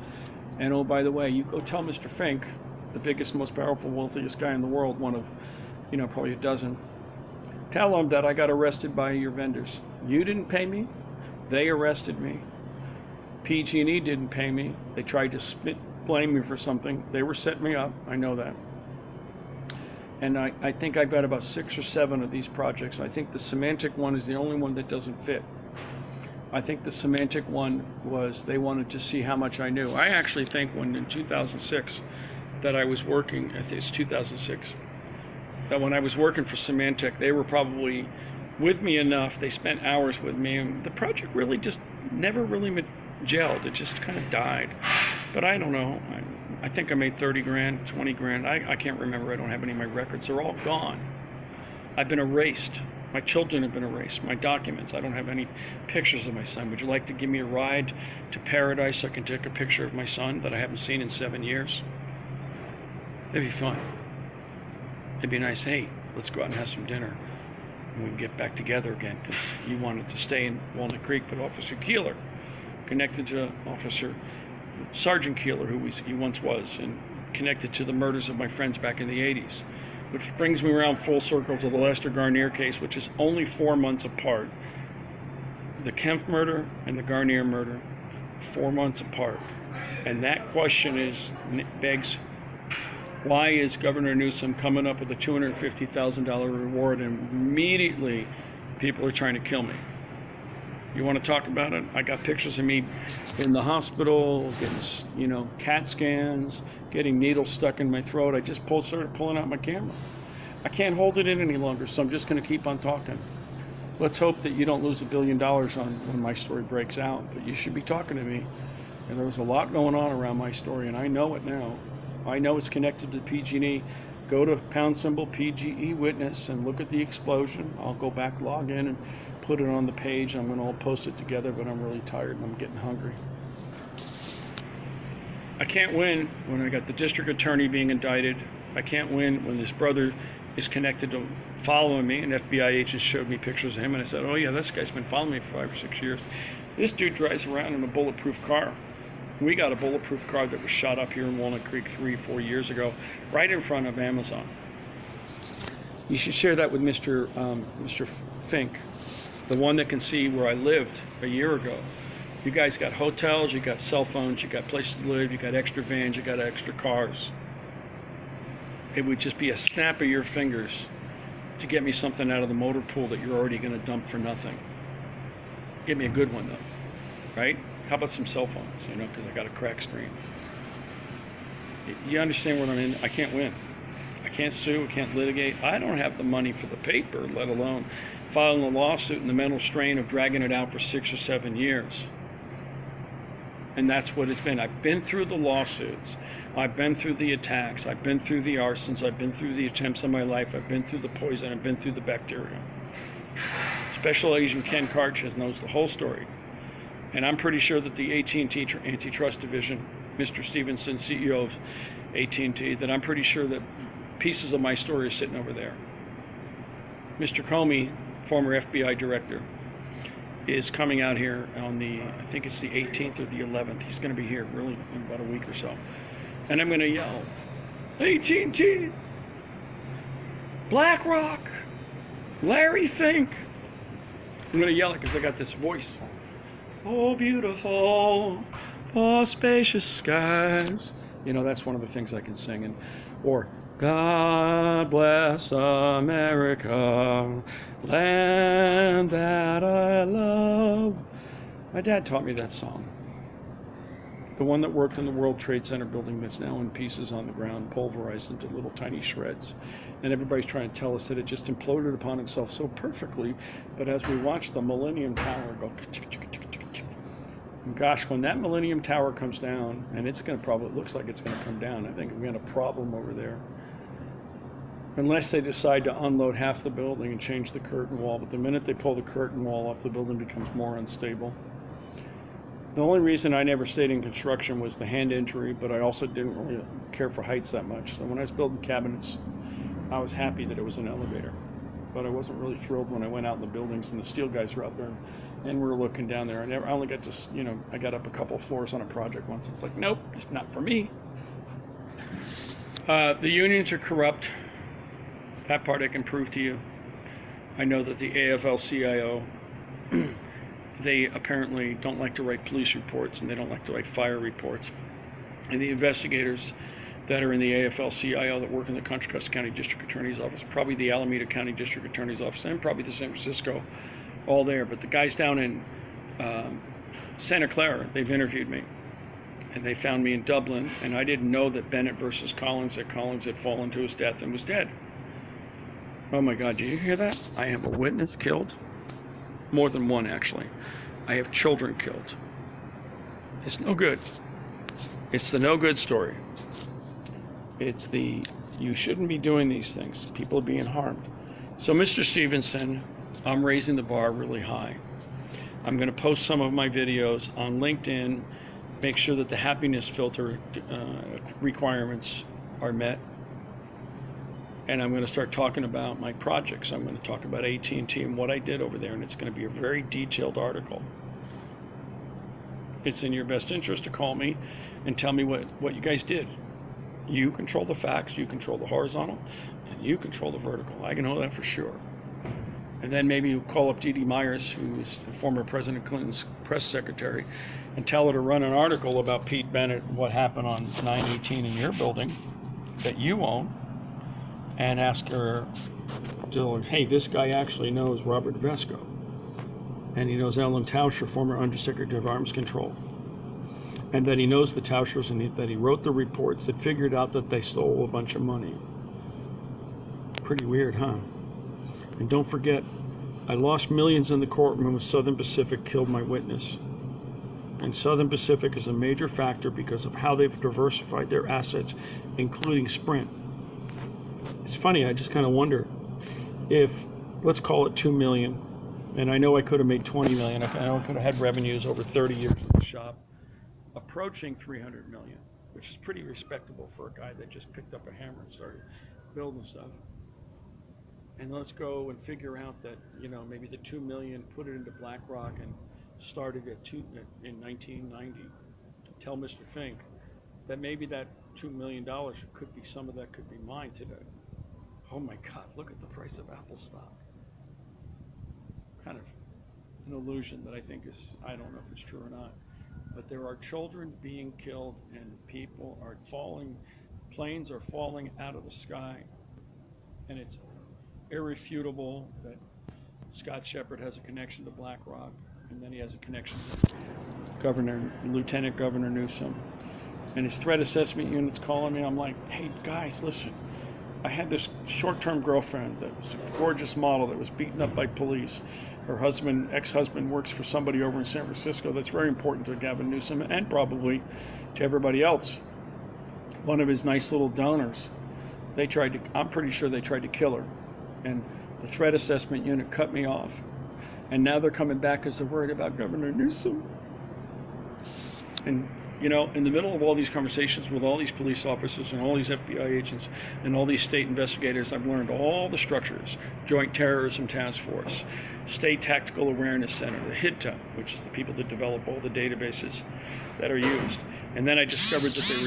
And oh, by the way, you go tell Mr. Fink, the biggest, most powerful, wealthiest guy in the world, one of, probably a dozen, tell him that I got arrested by your vendors. You didn't pay me. They arrested me. PG&E didn't pay me. They tried to blame me for something. They were setting me up. I know that. And I think I've got about 6 or 7 of these projects. I think the Semantic one is the only one that doesn't fit. I think the Semantic one was they wanted to see how much I knew. I actually think when in 2006 that I was working, I think it's 2006, that when I was working for Semantic, they were probably with me enough. They spent hours with me, and the project really just never really gelled. It just kind of died. But I don't know. I think I made 30 grand, 20 grand. I can't remember. I don't have any of my records. They're all gone. I've been erased. My children have been erased. My documents. I don't have any pictures of my son. Would you like to give me a ride to paradise so I can take a picture of my son that I haven't seen in 7 years? It'd be fun. It'd be nice. Hey, let's go out and have some dinner, and we can get back together again, because you wanted to stay in Walnut Creek, but Officer Keeler, connected to Officer Sergeant Keeler, who he once was, and connected to the murders of my friends back in the 80s. Which brings me around full circle to the Lester Garnier case, which is only 4 months apart. The Kempf murder and the Garnier murder, 4 months apart. And that question begs, why is Governor Newsom coming up with a $250,000 reward, and immediately people are trying to kill me? You want to talk about it? I got pictures of me in the hospital, getting, CAT scans, getting needles stuck in my throat. I just started pulling out my camera. I can't hold it in any longer, so I'm just going to keep on talking. Let's hope that you don't lose $1 billion when my story breaks out, but you should be talking to me. And there was a lot going on around my story, and I know it now. I know it's connected to PG&E. Go to # PGE Witness and look at the explosion. I'll go back, log in, and put it on the page. I'm going to all post it together, but I'm really tired and I'm getting hungry. I can't win when I got the district attorney being indicted. I can't win when this brother is connected to following me, and FBI agents showed me pictures of him, and I said, oh yeah, this guy's been following me for 5 or 6 years. This dude drives around in a bulletproof car. We got a bulletproof car that was shot up here in Walnut Creek 3-4 years ago, right in front of Amazon. You should share that with Mr. Fink, the one that can see where I lived a year ago. You guys got hotels, you got cell phones, you got places to live, you got extra vans, you got extra cars. It would just be a snap of your fingers to get me something out of the motor pool that you're already going to dump for nothing. Get me a good one though, right? How about some cell phones, because I got a cracked screen. You understand what I'm in? I can't win. I can't sue, I can't litigate. I don't have the money for the paper, let alone filing a lawsuit and the mental strain of dragging it out for 6 or 7 years. And that's what it's been. I've been through the lawsuits. I've been through the attacks. I've been through the arsons. I've been through the attempts on my life. I've been through the poison. I've been through the bacteria. Special Agent Ken Karch knows the whole story. And I'm pretty sure that the AT&T Antitrust Division, Mr. Stephenson, CEO of AT&T, that I'm pretty sure that pieces of my story are sitting over there. Mr. Comey, former FBI director, is coming out here on I think it's the 18th or the 11th. He's going to be here really in about a week or so. And I'm going to yell, AT&T, BlackRock, Larry Fink. I'm going to yell it because I got this voice. Oh, beautiful, oh, spacious skies. That's one of the things I can sing. Or, God bless America, land that I love. My dad taught me that song. The one that worked in the World Trade Center building that's now in pieces on the ground, pulverized into little tiny shreds. And everybody's trying to tell us that it just imploded upon itself so perfectly. But as we watch the Millennium Tower go, gosh, when that Millennium Tower comes down, and it looks like it's going to come down, I think we've got a problem over there. Unless they decide to unload half the building and change the curtain wall. But the minute they pull the curtain wall off, the building becomes more unstable. The only reason I never stayed in construction was the hand injury, but I also didn't really care for heights that much. So when I was building cabinets, I was happy that it was an elevator. but I wasn't really thrilled when I went out in the buildings and the steel guys were out there, and we were looking down there. I only got to, I got up a couple of floors on a project once. It's like, nope, it's not for me. The unions are corrupt. That part I can prove to you. I know that the AFL-CIO, they apparently don't like to write police reports, and they don't like to write fire reports. And the investigators that are in the AFL-CIO that work in the Contra Costa County District Attorney's Office, probably the Alameda County District Attorney's Office, and probably the San Francisco, all there. But the guys down in Santa Clara, they've interviewed me. And they found me in Dublin, and I didn't know that Bennett versus Collins, that Collins had fallen to his death and was dead. Oh my God, did you hear that? I have a witness killed. More than one, actually. I have children killed. It's no good. It's the no good story. It's the, you shouldn't be doing these things. People are being harmed. So Mr. Stephenson, I'm raising the bar really high. I'm going to post some of my videos on LinkedIn, make sure that the happiness filter requirements are met. And I'm going to start talking about my projects. I'm going to talk about AT&T and what I did over there, and it's going to be a very detailed article. It's in your best interest to call me and tell me what you guys did. You control the facts, you control the horizontal, and you control the vertical. I can know that for sure. And then maybe you call up Dee Dee Myers, who is former President Clinton's press secretary, and tell her to run an article about Pete Bennett, what happened on 9/18 in your building that you own, and ask her, hey, this guy actually knows Robert Vesco, and he knows Alan Tauscher, former Undersecretary of Arms Control, and that he knows the Tauschers, and that he wrote the reports that figured out that they stole a bunch of money. Pretty weird, huh? And don't forget, I lost millions in the courtroom when Southern Pacific killed my witness. And Southern Pacific is a major factor because of how they've diversified their assets, including Sprint. It's funny, I just kind of wonder if, let's call it 2 million, and I know I could have made 20 million. I know I could have had revenues over 30 years of the shop, approaching 300 million, which is pretty respectable for a guy that just picked up a hammer and started building stuff. And let's go and figure out that, maybe the 2 million, put it into BlackRock and started in 1990. Tell Mr. Fink that maybe that $2 million could be, some of that could be mine today. Oh my God, look at the price of Apple stock. Kind of an illusion that I think is, I don't know if it's true or not, but there are children being killed and people are falling, planes are falling out of the sky, and it's irrefutable that Scott Shepard has a connection to BlackRock, and then he has a connection to Lieutenant Governor Newsom. And his threat assessment unit's calling me. I'm like, hey guys, listen, I had this short-term girlfriend that was a gorgeous model that was beaten up by police. Her husband, ex-husband, works for somebody over in San Francisco that's very important to Gavin Newsom and probably to everybody else. One of his nice little donors, I'm pretty sure they tried to kill her. And the threat assessment unit cut me off. And now they're coming back because they're worried about Governor Newsom. And, in the middle of all these conversations with all these police officers and all these FBI agents and all these state investigators, I've learned all the structures: Joint Terrorism Task Force, State Tactical Awareness Center, the HITTA, which is the people that develop all the databases that are used. And then I discovered that they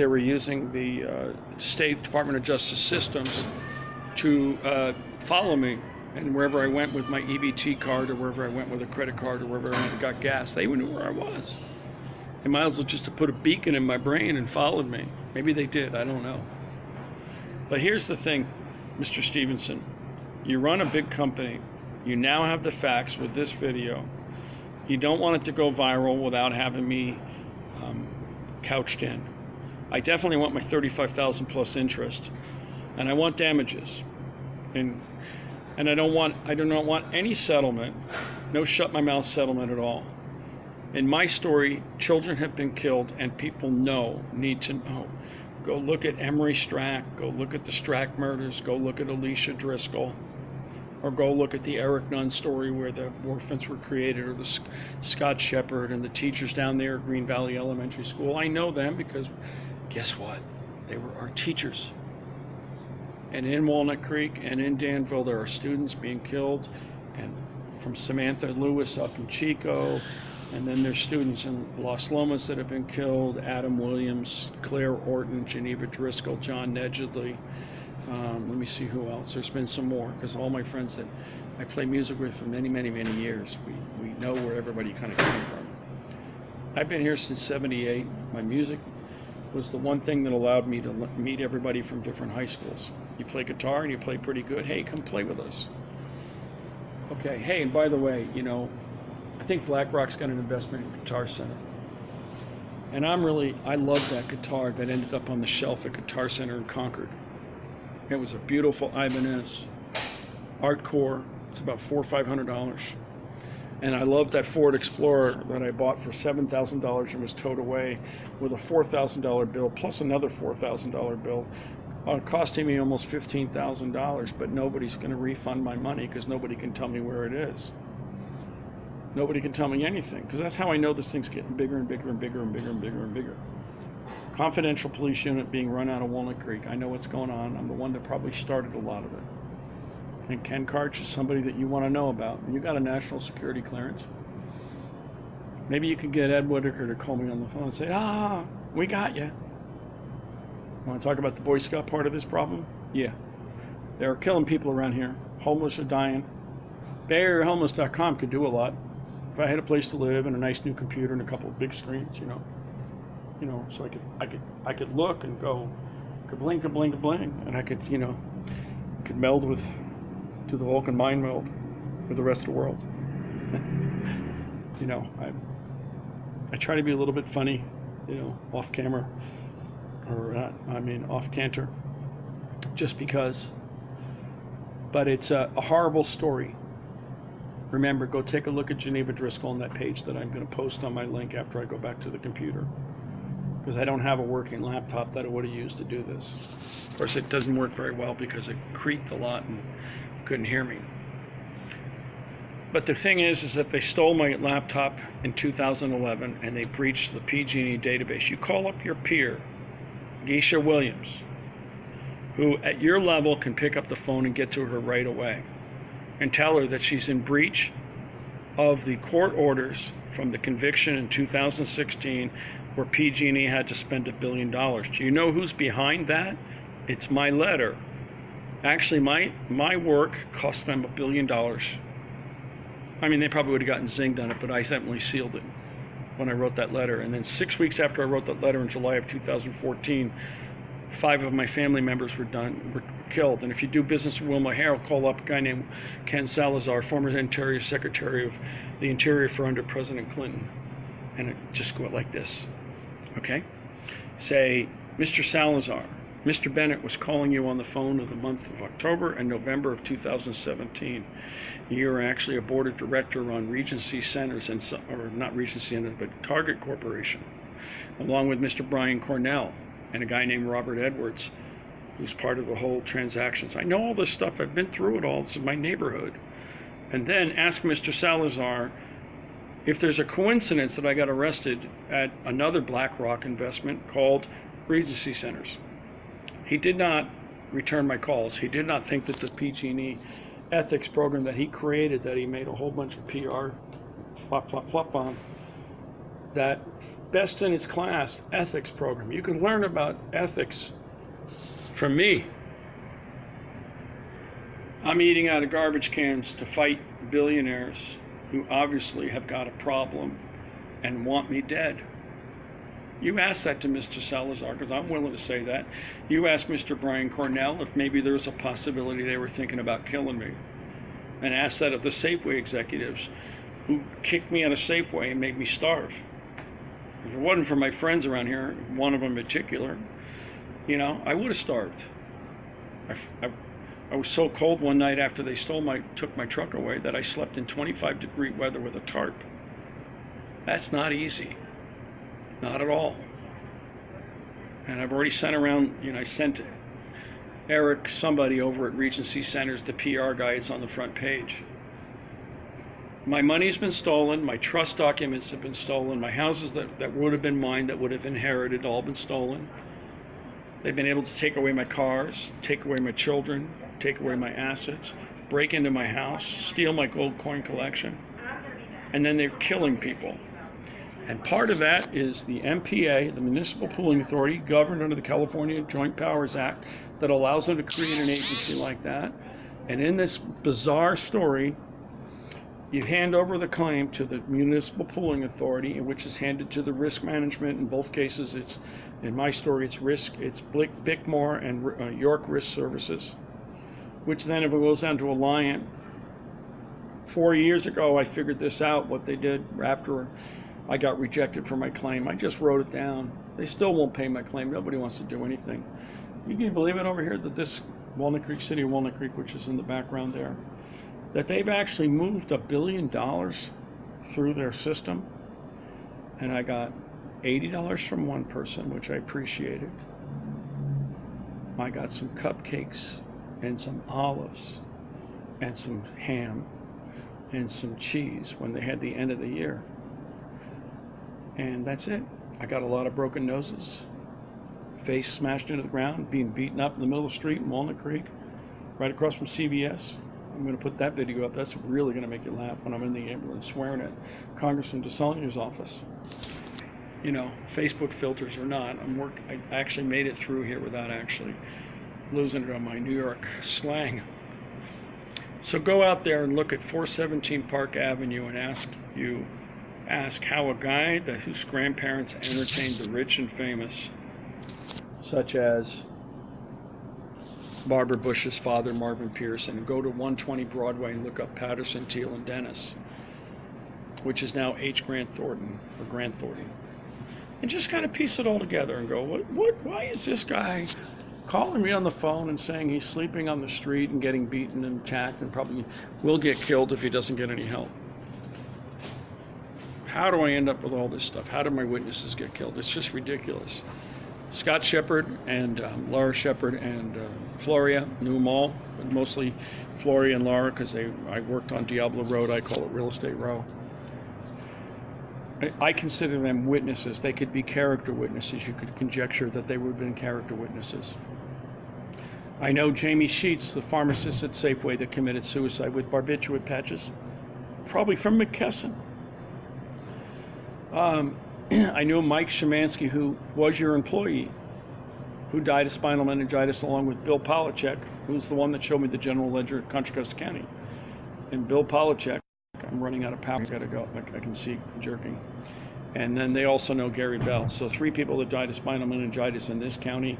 were using the State Department of Justice systems to follow me. And wherever I went with my EBT card, or wherever I went with a credit card, or wherever I went and got gas, they knew where I was. They might as well just have put a beacon in my brain and followed me. Maybe they did, I don't know. But here's the thing, Mr. Stephenson. You run a big company. You now have the facts with this video. You don't want it to go viral without having me couched in. I definitely want my $35,000 plus interest, and I want damages. And I do not want any settlement, no shut my mouth settlement at all. In my story, children have been killed, and people need to know. Go look at Emery Strack, go look at the Strack murders, go look at Alicia Driscoll, or go look at the Eric Nunn story where the orphans were created, or the Scott Shepard and the teachers down there at Green Valley Elementary School. I know them because guess what? They were our teachers. And in Walnut Creek and in Danville, there are students being killed, and from Samantha Lewis up in Chico, and then there's students in Los Lomas that have been killed, Adam Williams, Claire Orton, Geneva Driscoll, John Nedgedly. Let me see who else. There's been some more, because all my friends that I play music with for many, many, many years, we know where everybody kind of came from. I've been here since '78. My music was the one thing that allowed me to meet everybody from different high schools. You play guitar and you play pretty good. Hey, come play with us. Okay, hey, and by the way, you know, I think BlackRock's got an investment in Guitar Center. And I love that guitar that ended up on the shelf at Guitar Center in Concord. It was a beautiful Ibanez Art Core. It's about $400 or $500. And I love that Ford Explorer that I bought for $7,000 and was towed away with a $4,000 bill plus another $4,000 bill, costing me almost $15,000. But nobody's going to refund my money because nobody can tell me where it is. Nobody can tell me anything, because that's how I know this thing's getting bigger and bigger and bigger and bigger and bigger and bigger. Confidential police unit being run out of Walnut Creek. I know what's going on. I'm the one that probably started a lot of it. And Ken Karch is somebody that you want to know about. You got a national security clearance. Maybe you can get Ed Whitaker to call me on the phone and say, we got you. Want to talk about the Boy Scout part of this problem? Yeah. They're killing people around here. Homeless are dying. BayAreaHomeless.com could do a lot. If I had a place to live and a nice new computer and a couple of big screens, you know, so I could look and go, kabling, kabling, kabling, and I could, could meld with, do the Vulcan mind meld with the rest of the world. I try to be a little bit funny, off camera, or off canter, just because. But it's a horrible story. Remember, go take a look at Geneva Driscoll on that page that I'm going to post on my link after I go back to the computer. Because I don't have a working laptop that I would have used to do this. Of course, it doesn't work very well because it creaked a lot and couldn't hear me. But the thing is that they stole my laptop in 2011 and they breached the PG&E database. You call up your peer, Geisha Williams, who at your level can pick up the phone and get to her right away and tell her that she's in breach of the court orders from the conviction in 2016 where PG&E had to spend $1 billion. Do you know who's behind that? It's my letter. Actually, my work cost them $1 billion. They probably would have gotten zinged on it, but I simply sealed it when I wrote that letter. And then 6 weeks after I wrote that letter in July of 2014, 5 of my family members were killed. And if you do business with Wilma Harrell, call up a guy named Ken Salazar, former Interior Secretary of the Interior for under President Clinton. And it just go like this, okay? Say, Mr. Salazar, Mr. Bennett was calling you on the phone in the month of October and November of 2017. You are actually a board of director on Regency Centers, or not Regency Centers, but Target Corporation, along with Mr. Brian Cornell and a guy named Robert Edwards, who's part of the whole transactions. I know all this stuff. I've been through it all. It's in my neighborhood. And then ask Mr. Salazar if there's a coincidence that I got arrested at another BlackRock investment called Regency Centers. He did not return my calls. He did not think that the PG&E ethics program that he created, that he made a whole bunch of PR flop on, that best in its class ethics program. You can learn about ethics from me. I'm eating out of garbage cans to fight billionaires who obviously have got a problem and want me dead. You ask that to Mr. Salazar, because I'm willing to say that. You ask Mr. Brian Cornell if maybe there's a possibility they were thinking about killing me. And ask that of the Safeway executives who kicked me out of Safeway and made me starve. If it wasn't for my friends around here, one of them in particular, I would have starved. I was so cold one night after they took my truck away that I slept in 25-degree weather with a tarp. That's not easy. Not at all. And I've already sent around, I sent Eric, somebody over at Regency Centers, the PR guy. It's on the front page. My money's been stolen. My trust documents have been stolen. My houses that would have been mine, that would have inherited, all been stolen. They've been able to take away my cars, take away my children, take away my assets, break into my house, steal my gold coin collection, and then they're killing people. And part of that is the MPA, the Municipal Pooling Authority, governed under the California Joint Powers Act, that allows them to create an agency like that. And in this bizarre story, you hand over the claim to the Municipal Pooling Authority, which is handed to the risk management. In both cases, it's, in my story, it's Bickmore and York Risk Services, which then, if it goes down to Alliant, 4 years ago, I figured this out, what they did after I got rejected for my claim. I just wrote it down. They still won't pay my claim. Nobody wants to do anything. You can believe it over here that this Walnut Creek, City of Walnut Creek, which is in the background there, that they've actually moved $1 billion through their system. And I got $80 from one person, which I appreciated. I got some cupcakes and some olives and some ham and some cheese when they had the end of the year. And that's it. I got a lot of broken noses, face smashed into the ground, being beaten up in the middle of the street in Walnut Creek, right across from CVS. I'm going to put that video up. That's really going to make you laugh when I'm in the ambulance swearing at Congressman DeSaulniers' office. You know, Facebook filters or not, I actually made it through here without actually losing it on my New York slang. So go out there and look at 417 Park Avenue and ask how a guy whose grandparents entertained the rich and famous, such as Barbara Bush's father, Marvin Pearson, and go to 120 Broadway and look up Patterson, Teal, and Dennis, which is now H. Grant Thornton, or Grant Thornton, and just kind of piece it all together and go, why is this guy calling me on the phone and saying he's sleeping on the street and getting beaten and attacked and probably will get killed if he doesn't get any help? How do I end up with all this stuff? How did my witnesses get killed? It's just ridiculous. Scott Shepard and Laura Shepard and Floria knew them all, but mostly Floria and Laura because I worked on Diablo Road. I call it Real Estate Row. I consider them witnesses. They could be character witnesses. You could conjecture that they would have been character witnesses. I know Jamie Sheets, the pharmacist at Safeway that committed suicide with barbiturate patches, probably from McKesson. I knew Mike Szymanski, who was your employee, who died of spinal meningitis, along with Bill Polachek, who's the one that showed me the general ledger at Contra Costa County. And Bill Polachek, I'm running out of power, I gotta go, I can see jerking. And then they also know Gary Bell. So 3 people that died of spinal meningitis in this county,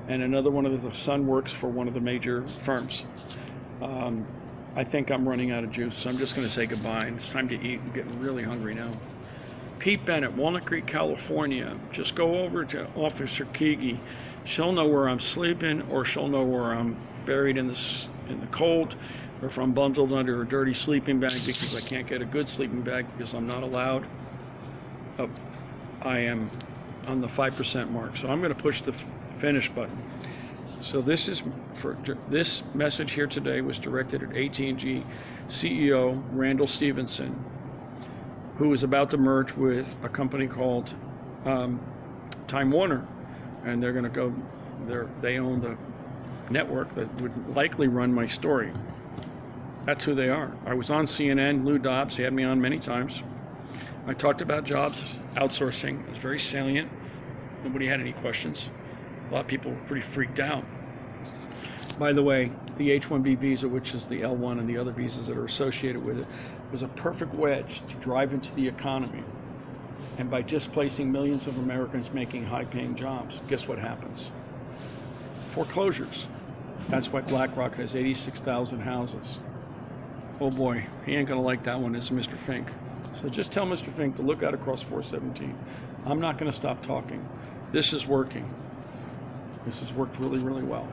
and another one of the son works for one of the major firms. I think I'm running out of juice, so I'm just gonna say goodbye. And it's time to eat. I'm getting really hungry now. Pete Bennett, Walnut Creek, California. Just go over to Officer Keegi. She'll know where I'm sleeping, or she'll know where I'm buried in the cold, or if I'm bundled under a dirty sleeping bag because I can't get a good sleeping bag because I'm not allowed. I am on the 5% mark, so I'm going to push the finish button. So this message here today was directed at AT&T CEO Randall Stephenson, who is about to merge with a company called Time Warner, and they're going to go. They own the network that would likely run my story. That's who they are. I was on CNN. Lou Dobbs, he had me on many times. I talked about jobs outsourcing. It was very salient. Nobody had any questions. A lot of people were pretty freaked out. By the way, the H-1B visa, which is the L1 and the other visas that are associated with it, was a perfect wedge to drive into the economy. And by displacing millions of Americans making high-paying jobs, guess what happens? Foreclosures. That's why BlackRock has 86,000 houses. Oh boy, he ain't gonna like that one, is Mr. Fink. So just tell Mr. Fink to look out across 417. I'm not gonna stop talking. This is working. This has worked really, really well.